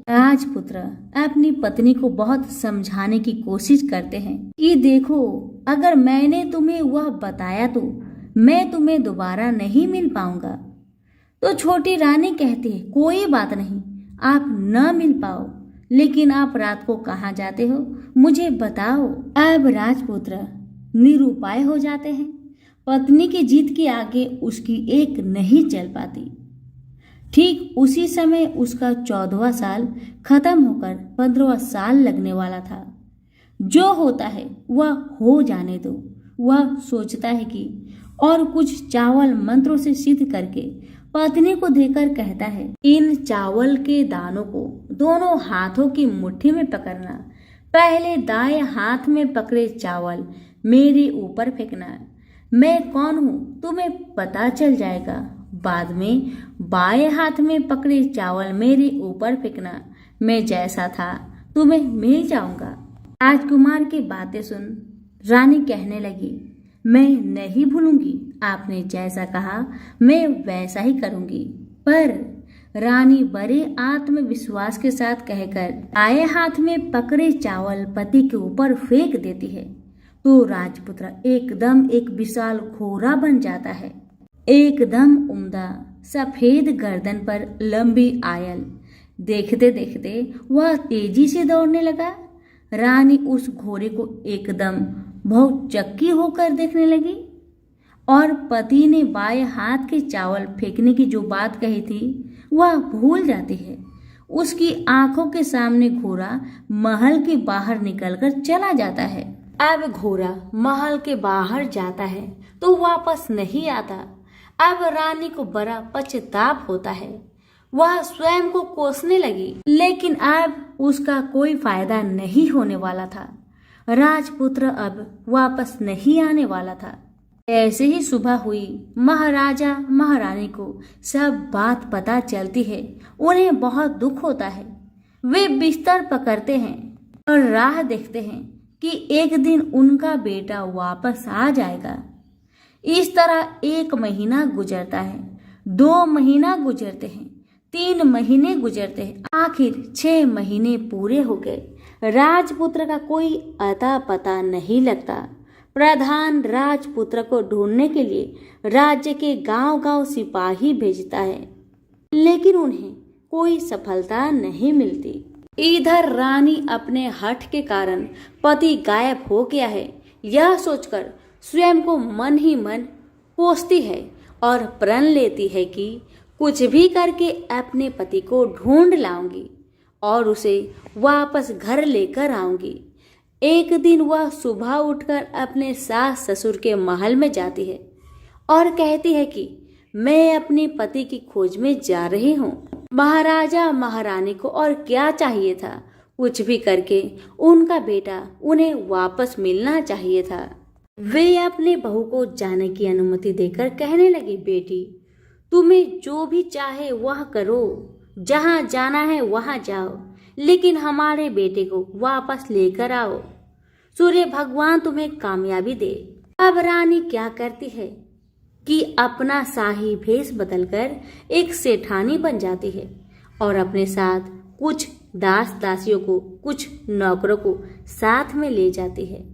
राजपुत्र अपनी पत्नी को बहुत समझाने की कोशिश करते हैं कि देखो, अगर मैंने तुम्हें वह बताया तो मैं तुम्हें दोबारा नहीं मिल पाऊंगा। तो छोटी रानी कहती है, कोई बात नहीं, आप न मिल पाओ, लेकिन आप रात को कहाँ जाते हो मुझे बताओ। अब राजपुत्र निरुपाय हो जाते हैं। पत्नी की जीत के आगे उसकी एक नहीं चल पाती। ठीक उसी समय उसका 14वां साल खत्म होकर 15वां साल लगने वाला था। जो होता है वह हो जाने दो, वह सोचता है कि और कुछ चावल मंत्रों से सिद्ध करके पत्नी को देकर कहता है, इन चावल के दानों को दोनों हाथों की मुट्ठी में पकड़ना। पहले दाएं हाथ में पकड़े चावल मेरे ऊपर फेंकना। मैं कौन हूँ तुम्हें पता चल जाएगा। बाद में बाएं हाथ में पकड़े चावल मेरे ऊपर फेंकना। मैं जैसा था तुम्हें मिल जाऊंगा। राजकुमार की बातें सुन रानी कहने लगी, मैं नहीं भूलूंगी, आपने जैसा कहा मैं वैसा ही करूंगी। पर रानी बड़े आत्मविश्वास के साथ कहकर दाएं हाथ में पकड़े चावल पति के ऊपर फेंक देती है तो राजपुत्र एकदम एक विशाल घोड़ा बन जाता है। एकदम उम्दा सफेद गर्दन पर लंबी आयल। देखते देखते वह तेजी से दौड़ने लगा। रानी उस घोड़े को एकदम बहुचक्की होकर देखने लगी और पति ने बाएं हाथ के चावल फेंकने की जो बात कही थी वह भूल जाती है। उसकी आंखों के सामने घोड़ा महल के बाहर निकलकर चला जाता है। अब घोड़ा महल के बाहर जाता है तो वापस नहीं आता। अब रानी को बड़ा पश्चाताप होता है। वह स्वयं को कोसने लगी, लेकिन अब उसका कोई फायदा नहीं होने वाला था। राजपुत्र अब वापस नहीं आने वाला था। ऐसे ही सुबह हुई। महाराजा महारानी को सब बात पता चलती है। उन्हें बहुत दुख होता है। वे बिस्तर पकड़ते हैं और राह देखते हैं कि एक दिन उनका बेटा वापस आ जाएगा। इस तरह 1 महीना गुजरता है, 2 महीना गुजरते हैं, 3 महीने गुजरते हैं, आखिर 6 महीने पूरे हो गए। राजपुत्र का कोई अता पता नहीं लगता। प्रधान राजपुत्र को ढूंढने के लिए राज्य के गांव-गांव सिपाही भेजता है, लेकिन उन्हें कोई सफलता नहीं मिलती। इधर रानी अपने हठ के कारण पति गायब हो गया है यह सोचकर स्वयं को मन ही मन कोसती है और प्रण लेती है कि कुछ भी करके अपने पति को ढूंढ लाऊंगी और उसे वापस घर लेकर आऊंगी। एक दिन वह सुबह उठकर अपने सास ससुर के महल में जाती है और कहती है कि मैं अपने पति की खोज में जा रही हूँ। महाराजा महारानी को और क्या चाहिए था, कुछ भी करके उनका बेटा उन्हें वापस मिलना चाहिए था। वे अपने बहू को जाने की अनुमति देकर कहने लगी, बेटी तुम्हें जो भी चाहे वह करो, जहाँ जाना है वहाँ जाओ, लेकिन हमारे बेटे को वापस लेकर आओ। सूर्य भगवान तुम्हें कामयाबी दे। अब रानी क्या करती है कि अपना शाही भेष बदलकर एक सेठानी बन जाती है और अपने साथ कुछ दास दासियों को, कुछ नौकरों को साथ में ले जाती है।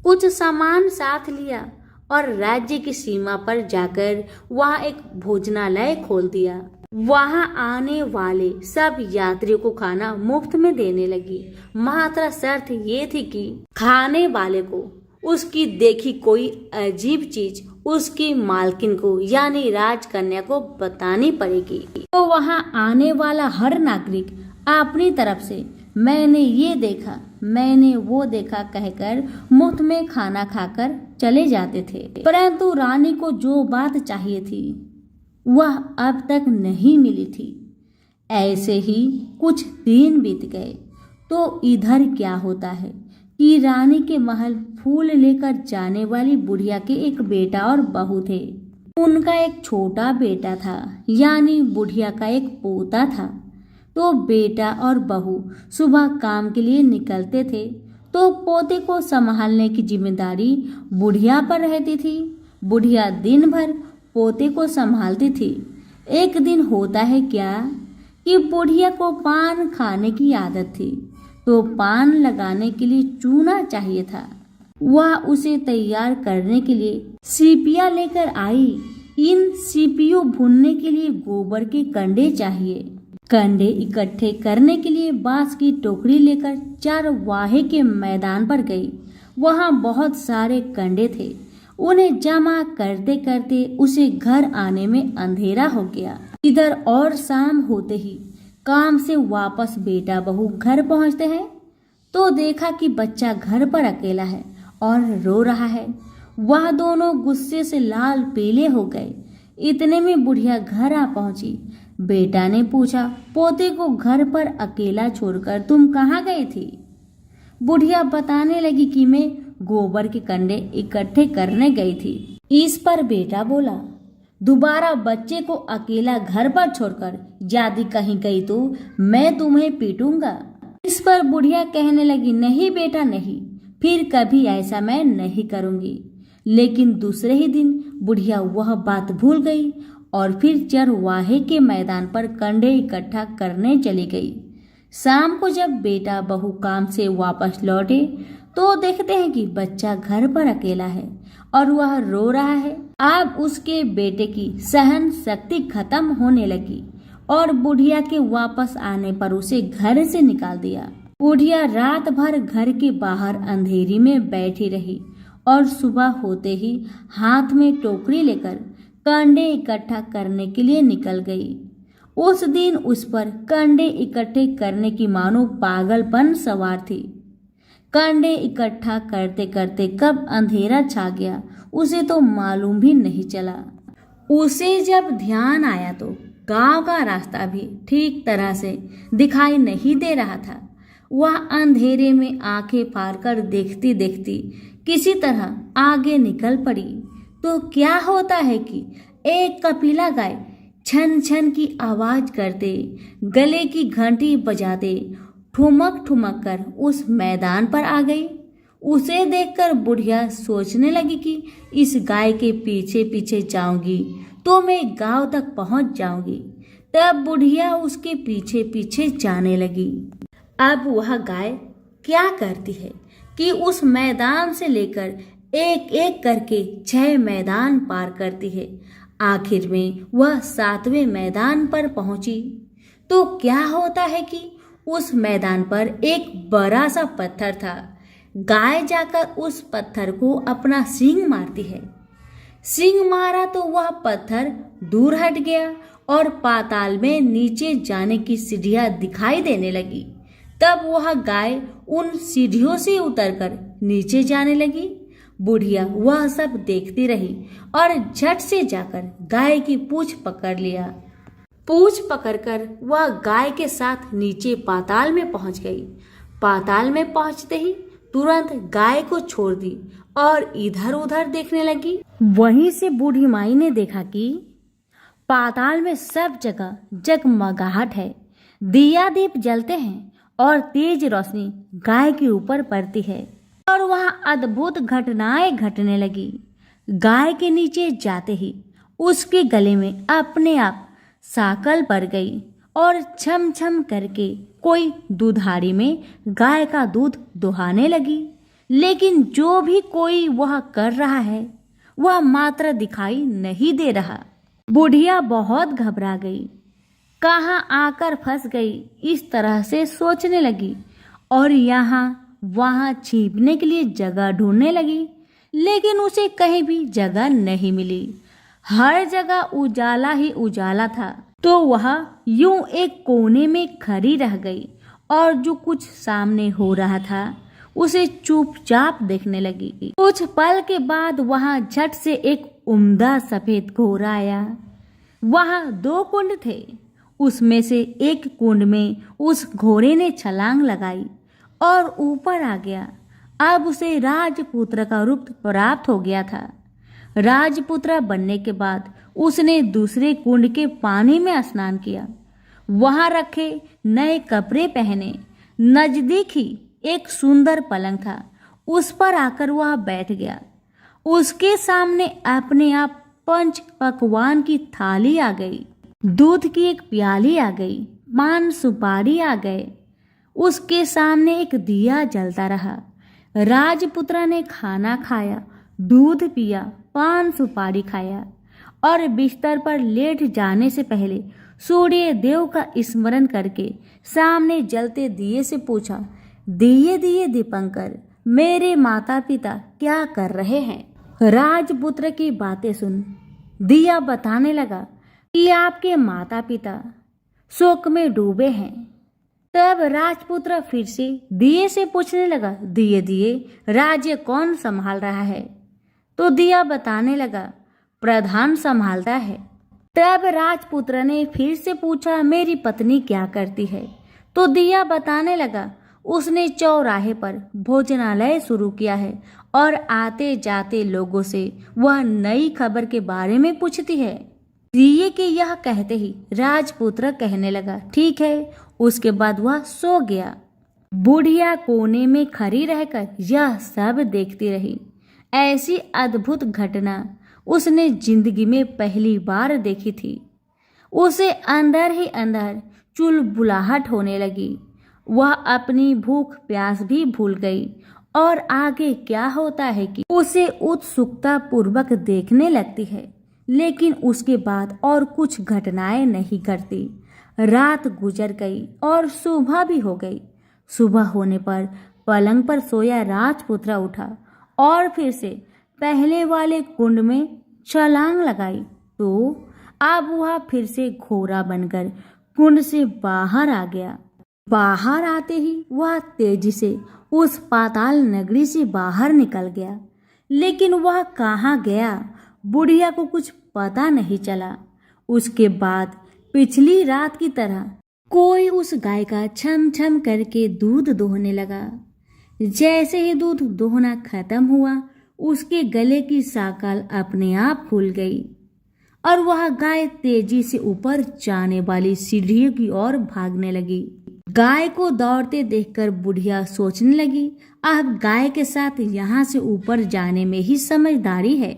कुछ सामान साथ लिया और राज्य की सीमा पर जाकर वहां एक भोजनालय खोल दिया। वहां आने वाले सब यात्रियों को खाना मुफ्त में देने लगी। मात्र शर्त ये थी कि खाने वाले को उसकी देखी कोई अजीब चीज उसकी मालकिन को यानी राजकन्या को बतानी पड़ेगी। तो वहां आने वाला हर नागरिक अपनी तरफ से मैंने ये देखा, मैंने वो देखा कहकर मुफ्त में खाना खाकर चले जाते थे। परंतु रानी को जो बात चाहिए थी वह अब तक नहीं मिली थी। ऐसे ही कुछ दिन बीत गए तो इधर क्या होता है कि रानी के महल फूल लेकर जाने वाली बुढ़िया के एक बेटा और बहू थे। उनका एक छोटा बेटा था यानी बुढ़िया का एक पोता था। तो बेटा और बहू सुबह काम के लिए निकलते थे तो पोते को संभालने की जिम्मेदारी बुढ़िया पर रहती थी। बुढ़िया दिन भर पोते को संभालती थी। एक दिन होता है क्या कि बुढ़िया को पान खाने की आदत थी, तो पान लगाने के लिए चूना चाहिए था। वह उसे तैयार करने के लिए सीपियाँ लेकर आई। इन सीपियों भूनने के लिए गोबर के कंडे चाहिए। कंडे इकट्ठे करने के लिए बांस की टोकरी लेकर चरवाहे के मैदान पर गई। वहां बहुत सारे कंडे थे। उन्हें जमा करते करते उसे घर आने में अंधेरा हो गया। इधर और शाम होते ही काम से वापस बेटा बहू घर पहुंचते हैं तो देखा कि बच्चा घर पर अकेला है और रो रहा है। वह दोनों गुस्से से लाल पीले हो गए। इतने में बुढ़िया घर आ पहुंची। बेटा ने पूछा, पोते को घर पर अकेला छोड़कर तुम कहाँ गई थी? बुढ़िया बताने लगी कि मैं गोबर के कंडे इकट्ठे करने गई थी। इस पर बेटा बोला, दोबारा बच्चे को अकेला घर पर छोड़कर यदि कहीं गई तो मैं तुम्हें पीटूंगा। इस पर बुढ़िया कहने लगी, नहीं बेटा नहीं, फिर कभी ऐसा मैं नहीं करूंगी। लेकिन दूसरे ही दिन बुढ़िया वह बात भूल गई और फिर चरवाहे के मैदान पर कंडे इकट्ठा करने चली गई। शाम को जब बेटा बहू काम से वापस लौटे तो देखते हैं कि बच्चा घर पर अकेला है और वह रो रहा है। अब उसके बेटे की सहन शक्ति खत्म होने लगी और बुढ़िया के वापस आने पर उसे घर से निकाल दिया। बुढ़िया रात भर घर के बाहर अंधेरी में बैठी रही और सुबह होते ही हाथ में टोकरी लेकर कंडे इकट्ठा करने के लिए निकल गई। उस दिन उस पर कंडे इकट्ठे करने की मानो पागलपन सवार थी। कंडे इकट्ठा करते करते कब अंधेरा छा गया उसे तो मालूम भी नहीं चला। उसे जब ध्यान आया तो गांव का रास्ता भी ठीक तरह से दिखाई नहीं दे रहा था। वह अंधेरे में आंखें फाड़कर देखती देखती किसी तरह आगे निकल पड़ी तो क्या होता है कि एक कपिला गाय छन छन की आवाज करते, गले की घंटी बजाते ठुमक ठुमक कर उस मैदान पर आ गई। उसे देखकर बुढ़िया सोचने लगी कि इस गाय के पीछे पीछे जाऊंगी तो मैं गांव तक पहुंच जाऊंगी। तब बुढ़िया उसके पीछे पीछे जाने लगी। अब वह गाय क्या करती है कि उस मैदान से लेकर एक एक करके 6 मैदान पार करती है। आखिर में वह 7वें मैदान पर पहुंची तो क्या होता है कि उस मैदान पर एक बड़ा सा पत्थर था। गाय जाकर उस पत्थर को अपना सींग मारती है। सींग मारा तो वह पत्थर दूर हट गया और पाताल में नीचे जाने की सीढ़ियां दिखाई देने लगी। तब वह गाय उन सीढ़ियों से उतरकर नीचे जाने लगी। बुढ़िया वह सब देखती रही और झट से जाकर गाय की पूंछ पकड़ लिया। पूंछ पकड़कर वह गाय के साथ नीचे पाताल में पहुंच गई। पाताल में पहुंचते ही तुरंत गाय को छोड़ दी और इधर उधर देखने लगी। वहीं से बूढ़ी माई ने देखा कि पाताल में सब जगह जगमगाहट है, दिया दीप जलते हैं और तेज रोशनी गाय के ऊपर पड़ती है और वहां अद्भुत घटनाएं घटने लगी। गाय के नीचे जाते ही उसके गले में अपने आप साकल पड़ गई और छम छम करके कोई दुधारी में गाय का दूध दुहाने लगी। लेकिन जो भी कोई वह कर रहा है वह मात्र दिखाई नहीं दे रहा। बुढ़िया बहुत घबरा गई, कहाँ आकर फंस गई, इस तरह से सोचने लगी और यहाँ वहाँ छिपने के लिए जगह ढूंढने लगी। लेकिन उसे कहीं भी जगह नहीं मिली। हर जगह उजाला ही उजाला था। तो वह यूं एक कोने में खड़ी रह गई और जो कुछ सामने हो रहा था उसे चुपचाप देखने लगी। कुछ पल के बाद वहां झट से एक उम्दा सफेद घोड़ा आया। वहां 2 कुंड थे। उसमें से एक कुंड में उस घोड़े ने छलांग लगाई और ऊपर आ गया। अब उसे राजपुत्र का रूप प्राप्त हो गया था। राजपुत्र बनने के बाद उसने दूसरे कुंड के पानी में स्नान किया। वहां रखे नए कपड़े पहने। नजदीक ही एक सुंदर पलंग था, उस पर आकर वह बैठ गया। उसके सामने अपने आप 5 पकवान की थाली आ गई, दूध की एक प्याली आ गई, पान सुपारी आ गए। उसके सामने एक दिया जलता रहा। राजपुत्र ने खाना खाया, दूध पिया, पान सुपारी खाया और बिस्तर पर लेट जाने से पहले सूर्य देव का स्मरण करके सामने जलते दिए से पूछा, दिए दिए दीपंकर, मेरे माता पिता क्या कर रहे हैं? राजपुत्र की बातें सुन दिया बताने लगा कि आपके माता पिता शोक में डूबे हैं। तब राजपुत्र फिर से दिए से पूछने लगा, दिए दिए राज्य कौन संभाल रहा है? तो दिया बताने लगा, प्रधान संभालता है। तब राजपुत्र ने फिर से पूछा, मेरी पत्नी क्या करती है? तो दिया बताने लगा, उसने चौराहे पर भोजनालय शुरू किया है और आते जाते लोगों से वह नई खबर के बारे में पूछती है। दिए के यह कहते ही राजपुत्र कहने लगा, ठीक है। उसके बाद वह सो गया। बुढ़िया कोने में खड़ी रहकर यह सब देखती रही। ऐसी अद्भुत घटना उसने जिंदगी में पहली बार देखी थी। उसे अंदर ही अंदर चुलबुलाहट होने लगी। वह अपनी भूख प्यास भी भूल गई और आगे क्या होता है कि उसे उत्सुकता पूर्वक देखने लगती है। लेकिन उसके बाद और कुछ घटनाएं नहीं घटती। रात गुजर गई और सुबह भी हो गई। सुबह होने पर पलंग पर सोया राजपुत्र उठा और फिर से पहले वाले कुंड में छलांग लगाई। तो अब वह फिर से घोड़ा बनकर कुंड से बाहर आ गया। बाहर आते ही वह तेजी से उस पाताल नगरी से बाहर निकल गया। लेकिन वह कहाँ गया, बुढ़िया को कुछ पता नहीं चला। उसके बाद पिछली रात की तरह कोई उस गाय का छम छम करके दूध दोहने लगा। जैसे ही दूध दोहना खत्म हुआ, उसके गले की साकल अपने आप खुल गई और वह गाय तेजी से ऊपर जाने वाली सीढ़ियों की ओर भागने लगी। गाय को दौड़ते देखकर बुढ़िया सोचने लगी, अब गाय के साथ यहाँ से ऊपर जाने में ही समझदारी है,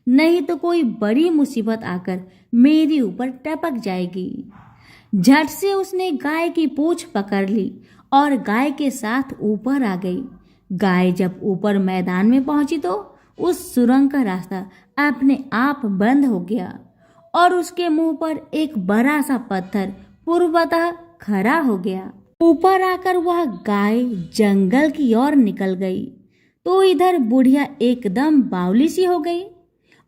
नहीं तो कोई बड़ी मुसीबत आकर मेरी ऊपर टपक जाएगी। झट से उसने गाय की पूंछ पकड़ ली और गाय के साथ ऊपर आ गई। गाय जब ऊपर मैदान में पहुंची तो उस सुरंग का रास्ता अपने आप बंद हो गया और उसके मुंह पर एक बड़ा सा पत्थर पूर्वतः खड़ा हो गया। ऊपर आकर वह गाय जंगल की ओर निकल गई तो इधर बुढ़िया एकदम बावली सी हो गई।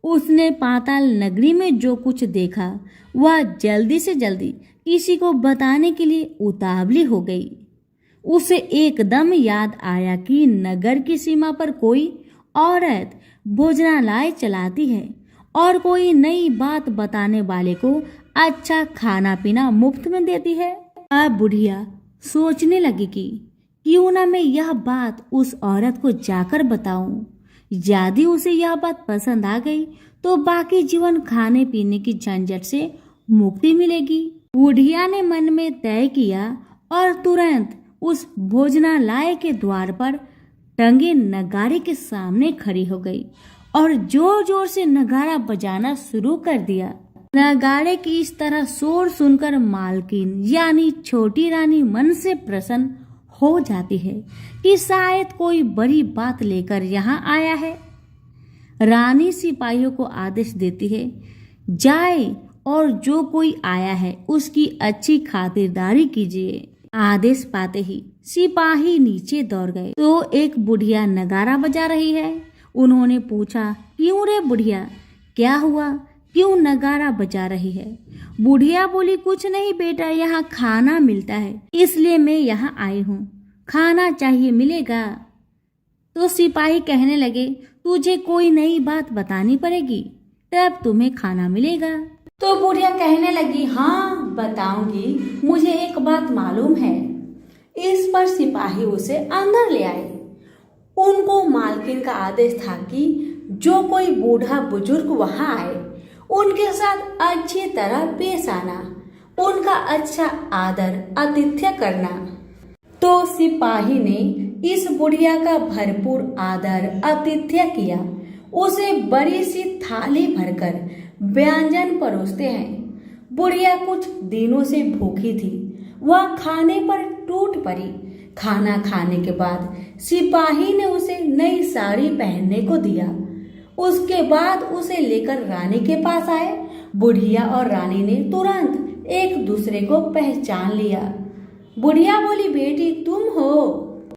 उसने पाताल नगरी में जो कुछ देखा वह जल्दी से जल्दी किसी को बताने के लिए उतावली हो गई। उसे एकदम याद आया कि नगर की सीमा पर कोई औरत भोजनालय चलाती है और कोई नई बात बताने वाले को अच्छा खाना पीना मुफ्त में देती है। अब बुढ़िया सोचने लगी कि क्यों ना मैं यह बात उस औरत को जाकर बताऊं। यदि उसे यह बात पसंद आ गई तो बाकी जीवन खाने पीने की झंझट से मुक्ति मिलेगी। बुढ़िया ने मन में तय किया और तुरंत उस भोजनालय के द्वार पर टंगे नगारे के सामने खड़ी हो गई और जोर जोर से नगारा बजाना शुरू कर दिया। नगाड़े की इस तरह शोर सुनकर मालकिन यानी छोटी रानी मन से प्रसन्न हो जाती है कि शायद कोई बड़ी बात लेकर यहाँ आया है। रानी सिपाहियों को आदेश देती है, जाए और जो कोई आया है उसकी अच्छी खातिरदारी कीजिए। आदेश पाते ही सिपाही नीचे दौड़ गए तो एक बुढ़िया नगारा बजा रही है। उन्होंने पूछा, क्यों रे बुढ़िया, क्या हुआ, क्यों नगारा बजा रही है? बुढ़िया बोली, कुछ नहीं बेटा, यहाँ खाना मिलता है इसलिए मैं यहाँ आई हूँ। खाना चाहिए, मिलेगा? तो सिपाही कहने लगे, तुझे कोई नई बात बतानी पड़ेगी तब तुम्हें खाना मिलेगा। तो बुढ़िया कहने लगी, हाँ बताऊंगी, मुझे एक बात मालूम है। इस पर सिपाही उसे अंदर ले आए। उनको मालकिन का आदेश था कि जो कोई बूढ़ा बुजुर्ग वहां आए उनके साथ अच्छी तरह पेश आना, उनका अच्छा आदर आतिथ्य करना। तो सिपाही ने इस बुढ़िया का भरपूर आदर आतिथ्य किया। उसे बड़ी सी थाली भरकर व्यंजन परोसते हैं। बुढ़िया कुछ दिनों से भूखी थी, वह खाने पर टूट पड़ी। खाना खाने के बाद सिपाही ने उसे नई साड़ी पहनने को दिया। उसके बाद उसे लेकर रानी के पास आए। बुढ़िया और रानी ने तुरंत एक दूसरे को पहचान लिया। बुढ़िया बोली, बेटी तुम हो?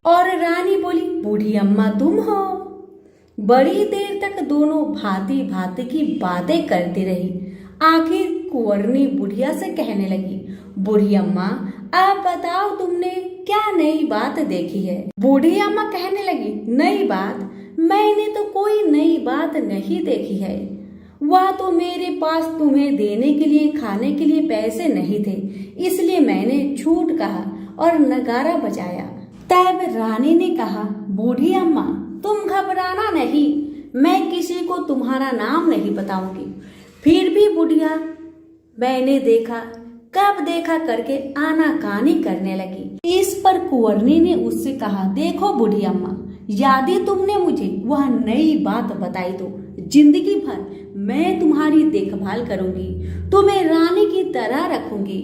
और रानी बोली, बूढ़ी अम्मा तुम हो? बड़ी देर तक दोनों भांति भांति की बातें करती रही। आखिर कुंवरनी बुढ़िया से कहने लगी, बूढ़ी अम्मा अब बताओ तुमने क्या नई बात देखी है? बूढ़ी अम्मा कहने लगी, नई बात? मैंने तो कोई नई बात नहीं देखी है। वह तो मेरे पास तुम्हें देने के लिए खाने के लिए पैसे नहीं थे, इसलिए मैंने झूठ कहा और नगारा बजाया। तब रानी ने कहा, बूढ़ी अम्मा तुम घबराना नहीं, मैं किसी को तुम्हारा नाम नहीं बताऊंगी। फिर भी बुढ़िया मैंने देखा, कब देखा करके आनाकानी करने लगी। इस पर कुंवरनी ने उससे कहा, देखो बूढ़ी अम्मा, यदि तुमने मुझे वह नई बात बताई तो जिंदगी भर मैं तुम्हारी देखभाल करूंगी, तुम्हें रानी की तरह रखूंगी।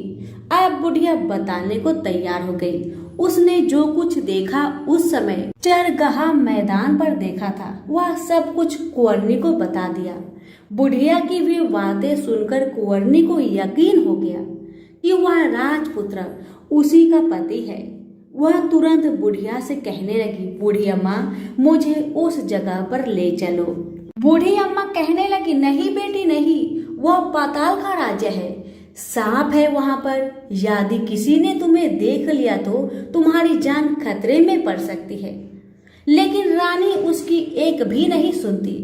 अब बुढ़िया बताने को तैयार हो गई। उसने जो कुछ देखा उस समय चरगाह मैदान पर देखा था, वह सब कुछ कुंवरनी को बता दिया। बुढ़िया की वे बातें सुनकर कुंवरनी को यकीन हो गया कि वह राजपुत्र उसी का पति है। वह तुरंत बुढ़िया से कहने लगी, बूढ़ी अम्मा मुझे उस जगह पर ले चलो। बूढ़ी अम्मा कहने लगी, नहीं बेटी नहीं, वह पाताल का राज्य है, सांप है वहां पर। यदि किसी ने तुम्हें देख लिया तो तुम्हारी जान खतरे में पड़ सकती है। लेकिन रानी उसकी एक भी नहीं सुनती,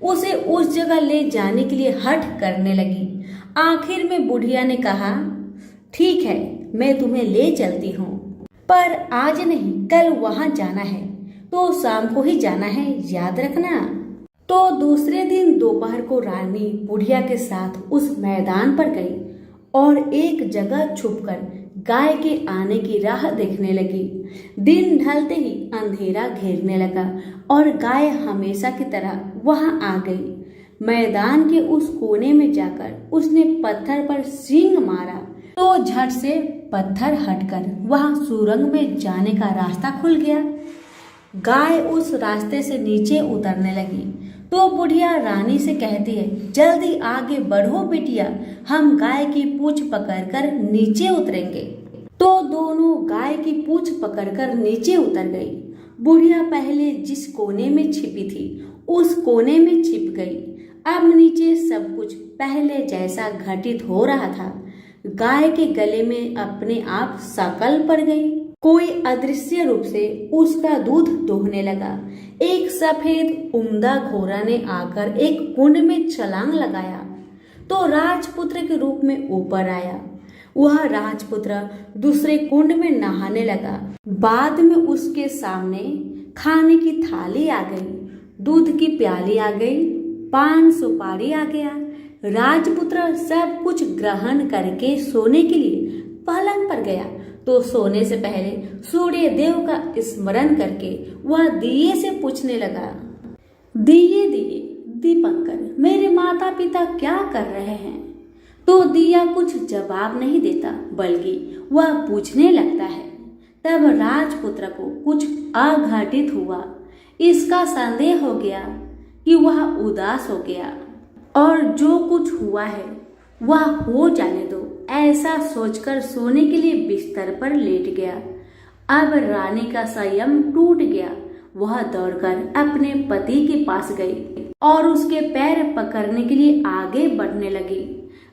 उसे उस जगह ले जाने के लिए हठ करने लगी। आखिर में बुढ़िया ने कहा, ठीक है मैं तुम्हें ले चलती हूँ, पर आज नहीं कल वहां जाना है, तो शाम को ही जाना है, याद रखना। तो दूसरे दिन दोपहर को रानी बुढ़िया के साथ उस मैदान पर गई और एक जगह छुपकर गाय के आने की राह देखने लगी। दिन ढलते ही अंधेरा घेरने लगा और गाय हमेशा की तरह वहां आ गई। मैदान के उस कोने में जाकर उसने पत्थर पर सींग मारा तो झट से पत्थर हटकर वहां सुरंग में जाने का रास्ता खुल गया। गाय उस रास्ते से नीचे उतरने लगी तो बुढ़िया रानी से कहती है, जल्दी आगे बढ़ो बिटिया, हम गाय की पूंछ पकड़कर नीचे उतरेंगे। तो दोनों गाय की पूंछ पकड़कर नीचे उतर गई। बुढ़िया पहले जिस कोने में छिपी थी उस कोने में छिप गई। अब नीचे सब कुछ पहले जैसा घटित हो रहा था। गाय के गले में अपने आप शकल पड़ गई। कोई अदृश्य रूप से उसका दूध दोहने लगा। एक सफेद उम्दा घोड़ा ने आकर एक कुंड में छलांग लगाया तो राजपुत्र के रूप में ऊपर आया। वह राजपुत्र दूसरे कुंड में नहाने लगा। बाद में उसके सामने खाने की थाली आ गई, दूध की प्याली आ गई, पान सुपारी आ गया। राजपुत्र सब कुछ ग्रहण करके सोने के लिए पलंग पर गया तो सोने से पहले सूर्य देव का स्मरण करके वह दिए से पूछने लगा, दिए दिए दीपंकर, मेरे माता पिता क्या कर रहे हैं? तो दिया कुछ जवाब नहीं देता बल्कि वह पूछने लगता है। तब राजपुत्र को कुछ अघटित हुआ। इसका संदेह हो गया कि वह उदास हो गया और जो कुछ हुआ है वह हो जाने दो, ऐसा सोचकर सोने के लिए बिस्तर पर लेट गया। अब रानी का संयम टूट गया। वह दौड़कर अपने पति के पास गई और उसके पैर पकड़ने के लिए आगे बढ़ने लगी।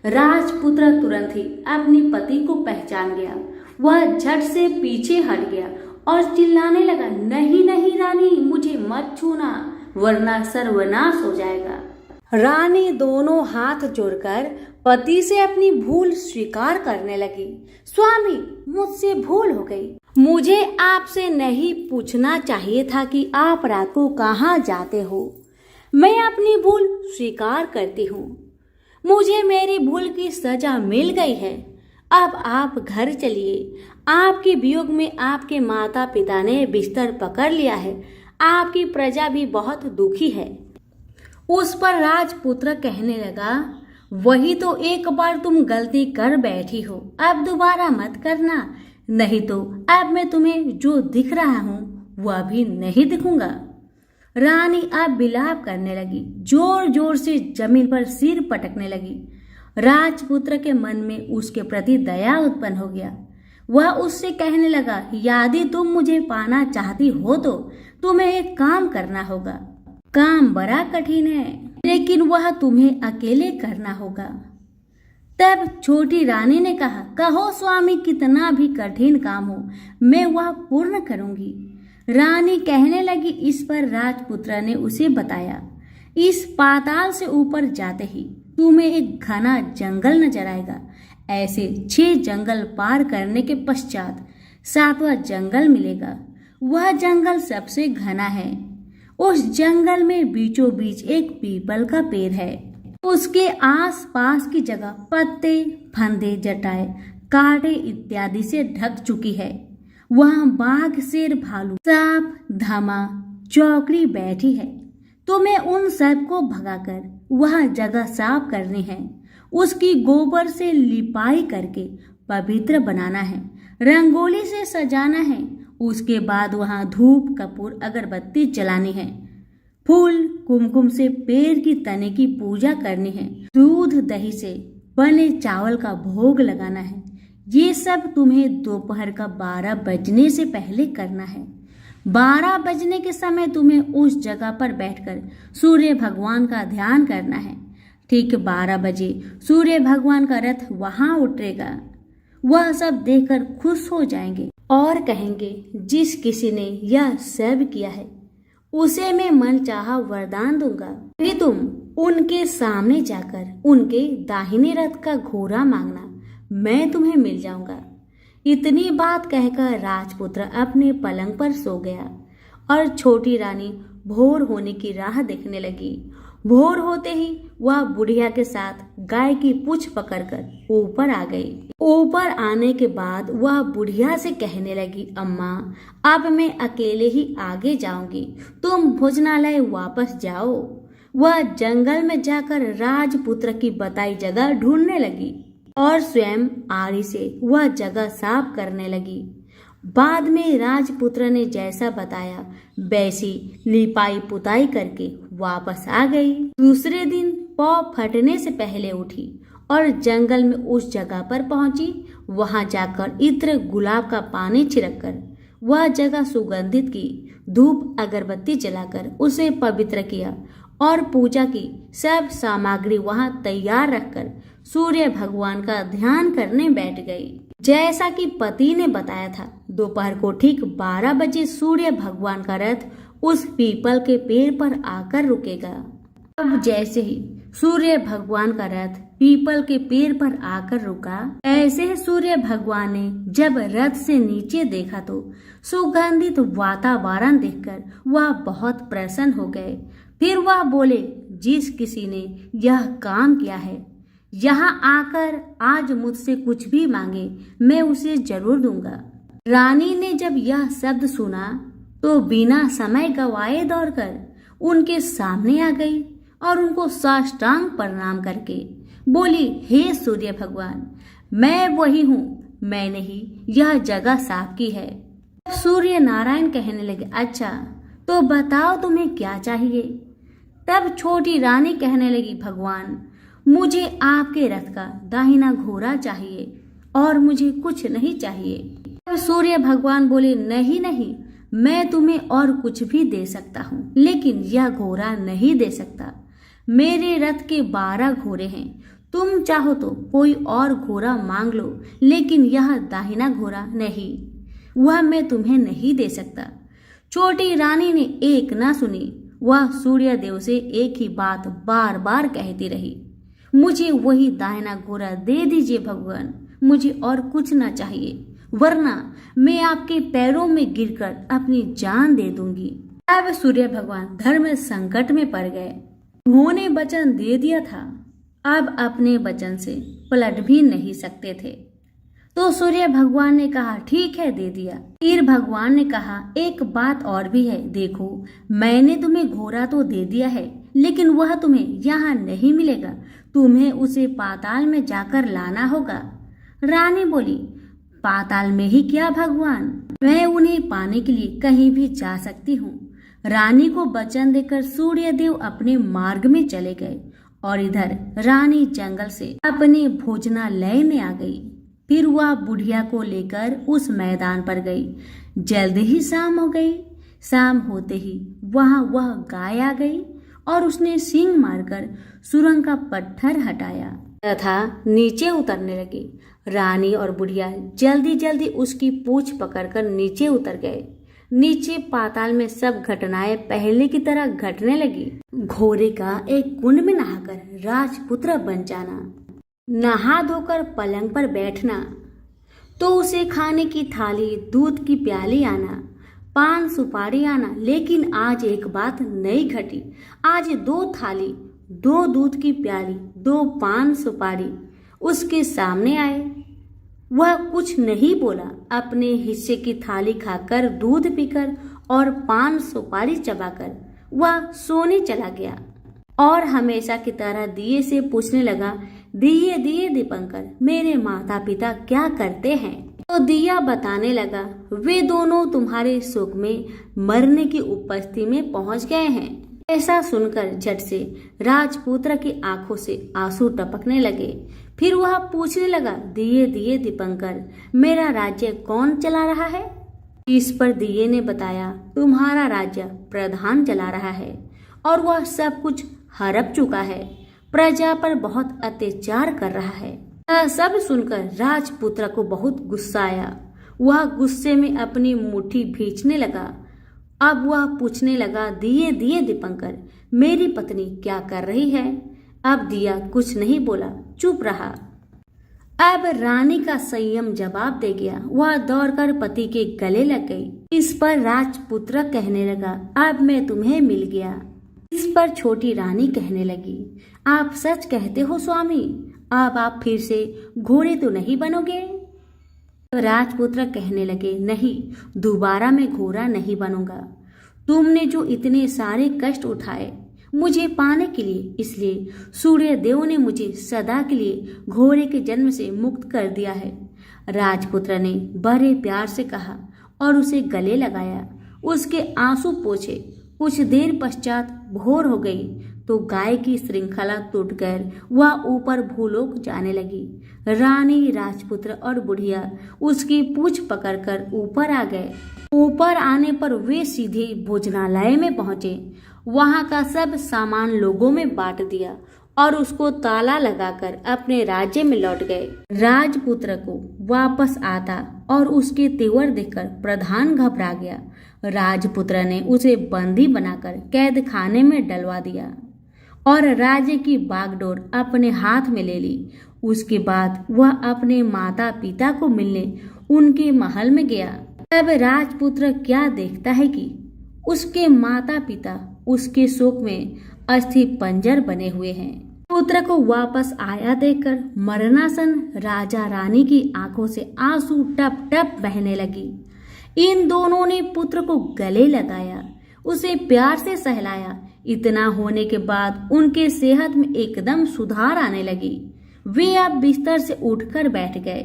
राजपुत्र तुरंत ही अपने पति को पहचान गया। वह झट से पीछे हट गया और चिल्लाने लगा, नहीं नहीं रानी, मुझे मत छूना वरना सर्वनाश हो जाएगा। रानी दोनों हाथ जोड़कर पति से अपनी भूल स्वीकार करने लगी। स्वामी, मुझसे भूल हो गई। मुझे आपसे नहीं पूछना चाहिए था कि आप रात को कहाँ जाते हो। मैं अपनी भूल स्वीकार करती हूँ। मुझे मेरी भूल की सजा मिल गई है। अब आप घर चलिए। आपके वियोग में आपके माता पिता ने बिस्तर पकड़ लिया है। आपकी प्रजा भी बहुत दुखी है। उस पर राजपुत्र कहने लगा, वही तो एक बार तुम गलती कर बैठी हो, अब दोबारा मत करना, नहीं तो अब मैं तुम्हें जो दिख रहा हूँ वह भी नहीं दिखूंगा। रानी अब विलाप करने लगी, जोर जोर से जमीन पर सिर पटकने लगी। राजपुत्र के मन में उसके प्रति दया उत्पन्न हो गया। वह उससे कहने लगा, यदि तुम मुझे पाना चाहती हो तो तुम्हें एक काम करना होगा। काम बड़ा कठिन है, लेकिन वह तुम्हें अकेले करना होगा। तब छोटी रानी ने कहा, कहो स्वामी, कितना भी कठिन काम हो मैं वह पूर्ण करूंगी। रानी कहने लगी। इस पर राजपुत्र ने उसे बताया, इस पाताल से ऊपर जाते ही तुम्हें एक घना जंगल नजर आएगा। ऐसे 6 जंगल पार करने के पश्चात 7वां जंगल मिलेगा। वह जंगल सबसे घना है। उस जंगल में बीचों बीच एक पीपल का पेड़ है। उसके आस पास की जगह पत्ते, फंदे, जटाएं, कांटे इत्यादि से ढक चुकी है। वहाँ बाघ, शेर, भालू, सांप, धामा, चौकड़ी बैठी है। तुम्हें उन सब को भगाकर वह जगह साफ करनी है। उसकी गोबर से लिपाई करके पवित्र बनाना है। रंगोली से सजाना है। उसके बाद वहाँ धूप, कपूर, अगरबत्ती जलानी है। फूल, कुमकुम से पेड़ की तने की पूजा करनी है। दूध, दही से बने चावल का भोग लगाना है। ये सब तुम्हें दोपहर का 12 बजने से पहले करना है। 12 बजने के समय तुम्हें उस जगह पर बैठकर सूर्य भगवान का ध्यान करना है। ठीक 12 बजे सूर्य भगवान का रथ वहां उतरेगा। वह सब देखकर खुश हो जाएंगे और कहेंगे, जिस किसी ने यह सब किया है उसे मैं मनचाहा वरदान दूंगा। फिर तुम उनके सामने जाकर उनके दाहिने रथ का घोड़ा मांगना, मैं तुम्हें मिल जाऊंगा। इतनी बात कहकर राजपुत्र अपने पलंग पर सो गया और छोटी रानी भोर होने की राह देखने लगी। भोर होते ही वह बुढ़िया के साथ गाय की पूंछ पकड़कर ऊपर आ गई। ऊपर आने के बाद वह बुढ़िया से कहने लगी, अम्मा अब मैं अकेले ही आगे जाऊंगी, तुम भोजनालय वापस जाओ। वह जंगल में जाकर राजपुत्र की बताई जगह ढूंढने लगी और स्वयं आरी से वह जगह साफ करने लगी। बाद में राजपुत्र ने जैसा बताया वैसी लिपाई पुताई करके वापस आ गई। दूसरे दिन पौ फटने से पहले उठी और जंगल में उस जगह पर पहुंची। वहां जाकर इत्र गुलाब का पानी छिड़ककर वह जगह सुगंधित की, धूप अगरबत्ती जलाकर उसे पवित्र किया और पूजा की सब सामग्री वहां तैयार रखकर सूर्य भगवान का ध्यान करने बैठ गई। जैसा कि पति ने बताया था, दोपहर को ठीक 12 बजे सूर्य भगवान का रथ उस पीपल के पेड़ पर आकर रुकेगा। अब जैसे ही सूर्य भगवान का रथ पीपल के पेड़ पर आकर रुका, ऐसे ही सूर्य भगवान ने जब रथ से नीचे देखा तो सुगंधित वातावरण देखकर वह बहुत प्रसन्न हो गए। फिर वह बोले, जिस किसी ने यह काम किया है, यहाँ आकर आज मुझसे कुछ भी मांगे मैं उसे जरूर दूंगा। रानी ने जब यह शब्द सुना तो बिना समय गवाए दौड़कर उनके सामने आ गई और उनको साष्टांग प्रणाम करके बोली, हे सूर्य भगवान, मैं वही हूँ, मैंने ही यह जगह साफ की है। सूर्य नारायण कहने लगे, अच्छा तो बताओ तुम्हें क्या चाहिए। तब छोटी रानी कहने लगी, भगवान मुझे आपके रथ का दाहिना घोड़ा चाहिए और मुझे कुछ नहीं चाहिए। तब सूर्य भगवान बोले, नहीं नहीं, मैं तुम्हें और कुछ भी दे सकता हूँ, लेकिन यह घोड़ा नहीं दे सकता। मेरे रथ के 12 घोड़े हैं, तुम चाहो तो कोई और घोड़ा मांग लो, लेकिन यह दाहिना घोड़ा नहीं, वह मैं तुम्हें नहीं दे सकता। छोटी रानी ने एक न सुनी, वह सूर्य देव से एक ही बात बार बार कहती रही, मुझे वही दाहिना घोड़ा दे दीजिए भगवान, मुझे और कुछ न चाहिए, वरना मैं आपके पैरों में गिरकर अपनी जान दे दूंगी। अब सूर्य भगवान धर्म संकट में पड़ गए। उन्होंने वचन दे दिया था, अब अपने वचन से पलट भी नहीं सकते थे। तो सूर्य भगवान ने कहा, ठीक है दे दिया। फिर भगवान ने कहा, एक बात और भी है, देखो मैंने तुम्हें घोड़ा तो दे दिया है, लेकिन वह तुम्हें यहाँ नहीं मिलेगा, तुम्हें उसे पाताल में जाकर लाना होगा। रानी बोली, पाताल में ही क्या भगवान, मैं उन्हें पाने के लिए कहीं भी जा सकती हूँ। रानी को वचन देकर सूर्य देव अपने मार्ग में चले गए और इधर रानी जंगल से अपने भोजनालय में आ गई। फिर वह बुढ़िया को लेकर उस मैदान पर गई। जल्दी ही शाम हो गई। शाम होते ही वहां वह गाय आ गई और उसने सींग मारकर सुरंग का पत्थर हटाया तथा नीचे उतरने लगी। रानी और बुढ़िया जल्दी जल्दी उसकी पूंछ पकड़कर नीचे उतर गए। नीचे पाताल में सब घटनाएं पहले की तरह घटने लगी। घोड़े का एक कुंड में नहाकर राजपुत्र बन जाना, नहा धोकर पलंग पर बैठना, तो उसे खाने की थाली, दूध की प्याली आना, पान सुपारी आना। लेकिन आज एक बात नई घटी। आज 2 थाली, 2 दूध की प्याली, 2 पान सुपारी उसके सामने आए। वह कुछ नहीं बोला, अपने हिस्से की थाली खाकर, दूध पीकर और पान सुपारी चबाकर वह सोने चला गया और हमेशा की तरह दिए से पूछने लगा, दिए दिए दीपंकर, मेरे माता पिता क्या करते हैं? तो दिया बताने लगा, वे दोनों तुम्हारे सुख में मरने की उपस्थिति में पहुंच गए हैं। ऐसा सुनकर झट से राजपुत्र की आंखों से आंसू टपकने लगे। फिर वह पूछने लगा, दिए दिए दीपंकर, मेरा राज्य कौन चला रहा है? इस पर दिए ने बताया, तुम्हारा राज्य प्रधान चला रहा है और वह सब कुछ हड़प चुका है, प्रजा पर बहुत अत्याचार कर रहा है। सब सुनकर राजपुत्र को बहुत गुस्सा आया। वह गुस्से में अपनी मुट्ठी भींचने लगा। अब वह पूछने लगा, दिए दिए दीपंकर, मेरी पत्नी क्या कर रही है? अब दिया कुछ नहीं बोला, चुप रहा। अब रानी का संयम जवाब दे गया। वह दौड़कर पति के गले लग गई। इस पर राजपुत्र कहने लगा, अब मैं तुम्हें मिल गया। इस पर छोटी रानी कहने लगी, आप सच कहते हो स्वामी, अब आप फिर से घोड़े तो नहीं बनोगे? राजपुत्र कहने लगे, नहीं, दोबारा मैं घोड़ा नहीं बनूंगा। तुमने जो इतने सारे कष्ट उठाए मुझे पाने के लिए, इसलिए सूर्य देव ने मुझे सदा के लिए घोड़े के जन्म से मुक्त कर दिया है। राजपुत्र ने बड़े प्यार से कहा और उसे गले लगाया, उसके आंसू पोंछे। कुछ देर पश्चात भोर हो गई तो गाय की श्रृंखला टूटकर वह ऊपर भूलोक जाने लगी। रानी, राजपुत्र और बुढ़िया उसकी पूंछ पकड़कर ऊपर आ गए। ऊपर आने पर वे सीधे भोजनालय में पहुंचे। वहां का सब सामान लोगों में बांट दिया और उसको ताला लगाकर अपने राज्य में लौट गए। राजपुत्र को वापस आता और उसके तेवर देखकर प्रधान घबरा गया। राजपुत्र ने उसे बंदी बनाकर कैद खाने में डलवा दिया और राज्य की बागडोर अपने हाथ में ले ली। उसके बाद वह अपने माता पिता को मिलने उनके महल में गया। तब राजपुत्र क्या देखता है कि उसके माता पिता उसके शोक में अस्थि पंजर बने हुए हैं। पुत्र को वापस आया देखकर मरणासन राजा रानी की आंखों से आंसू टप टप बहने लगी। इन दोनों ने पुत्र को गले लगाया, उसे प्यार से सहलाया। इतना होने के बाद उनके सेहत में एकदम सुधार आने लगी। वे अब बिस्तर से उठकर बैठ गए,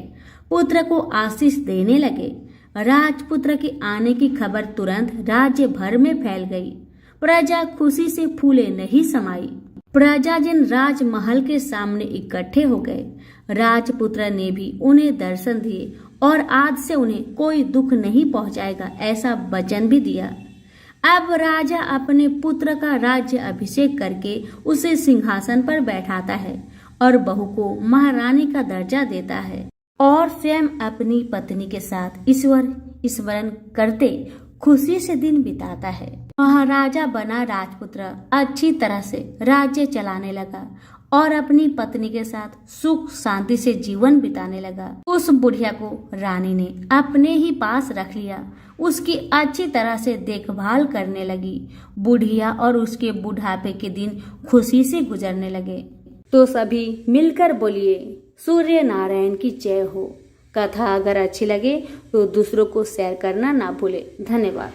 पुत्र को आशीष देने लगे। राजपुत्र के आने की खबर तुरंत राज्य भर में फैल गई। प्रजा खुशी से फूले नहीं समाई। प्रजाजन राजमहल के सामने इकट्ठे हो गए। राजपुत्र ने भी उन्हें दर्शन दिए और आज से उन्हें कोई दुख नहीं पहुंचाएगा ऐसा वचन भी दिया। अब राजा अपने पुत्र का राज्य अभिषेक करके उसे सिंहासन पर बैठाता है और बहू को महारानी का दर्जा देता है और स्वयं अपनी पत्नी के साथ ईश्वर स्मरण करते खुशी से दिन बिताता है। महाराजा बना राजपुत्र अच्छी तरह से राज्य चलाने लगा और अपनी पत्नी के साथ सुख शांति से जीवन बिताने लगा। उस बुढ़िया को रानी ने अपने ही पास रख लिया, उसकी अच्छी तरह से देखभाल करने लगी। बुढ़िया और उसके बुढ़ापे के दिन खुशी से गुजरने लगे। तो सभी मिलकर बोलिए, सूर्य नारायण की जय हो। कथा अगर अच्छी लगे तो दूसरों को शेयर करना ना भूले। धन्यवाद।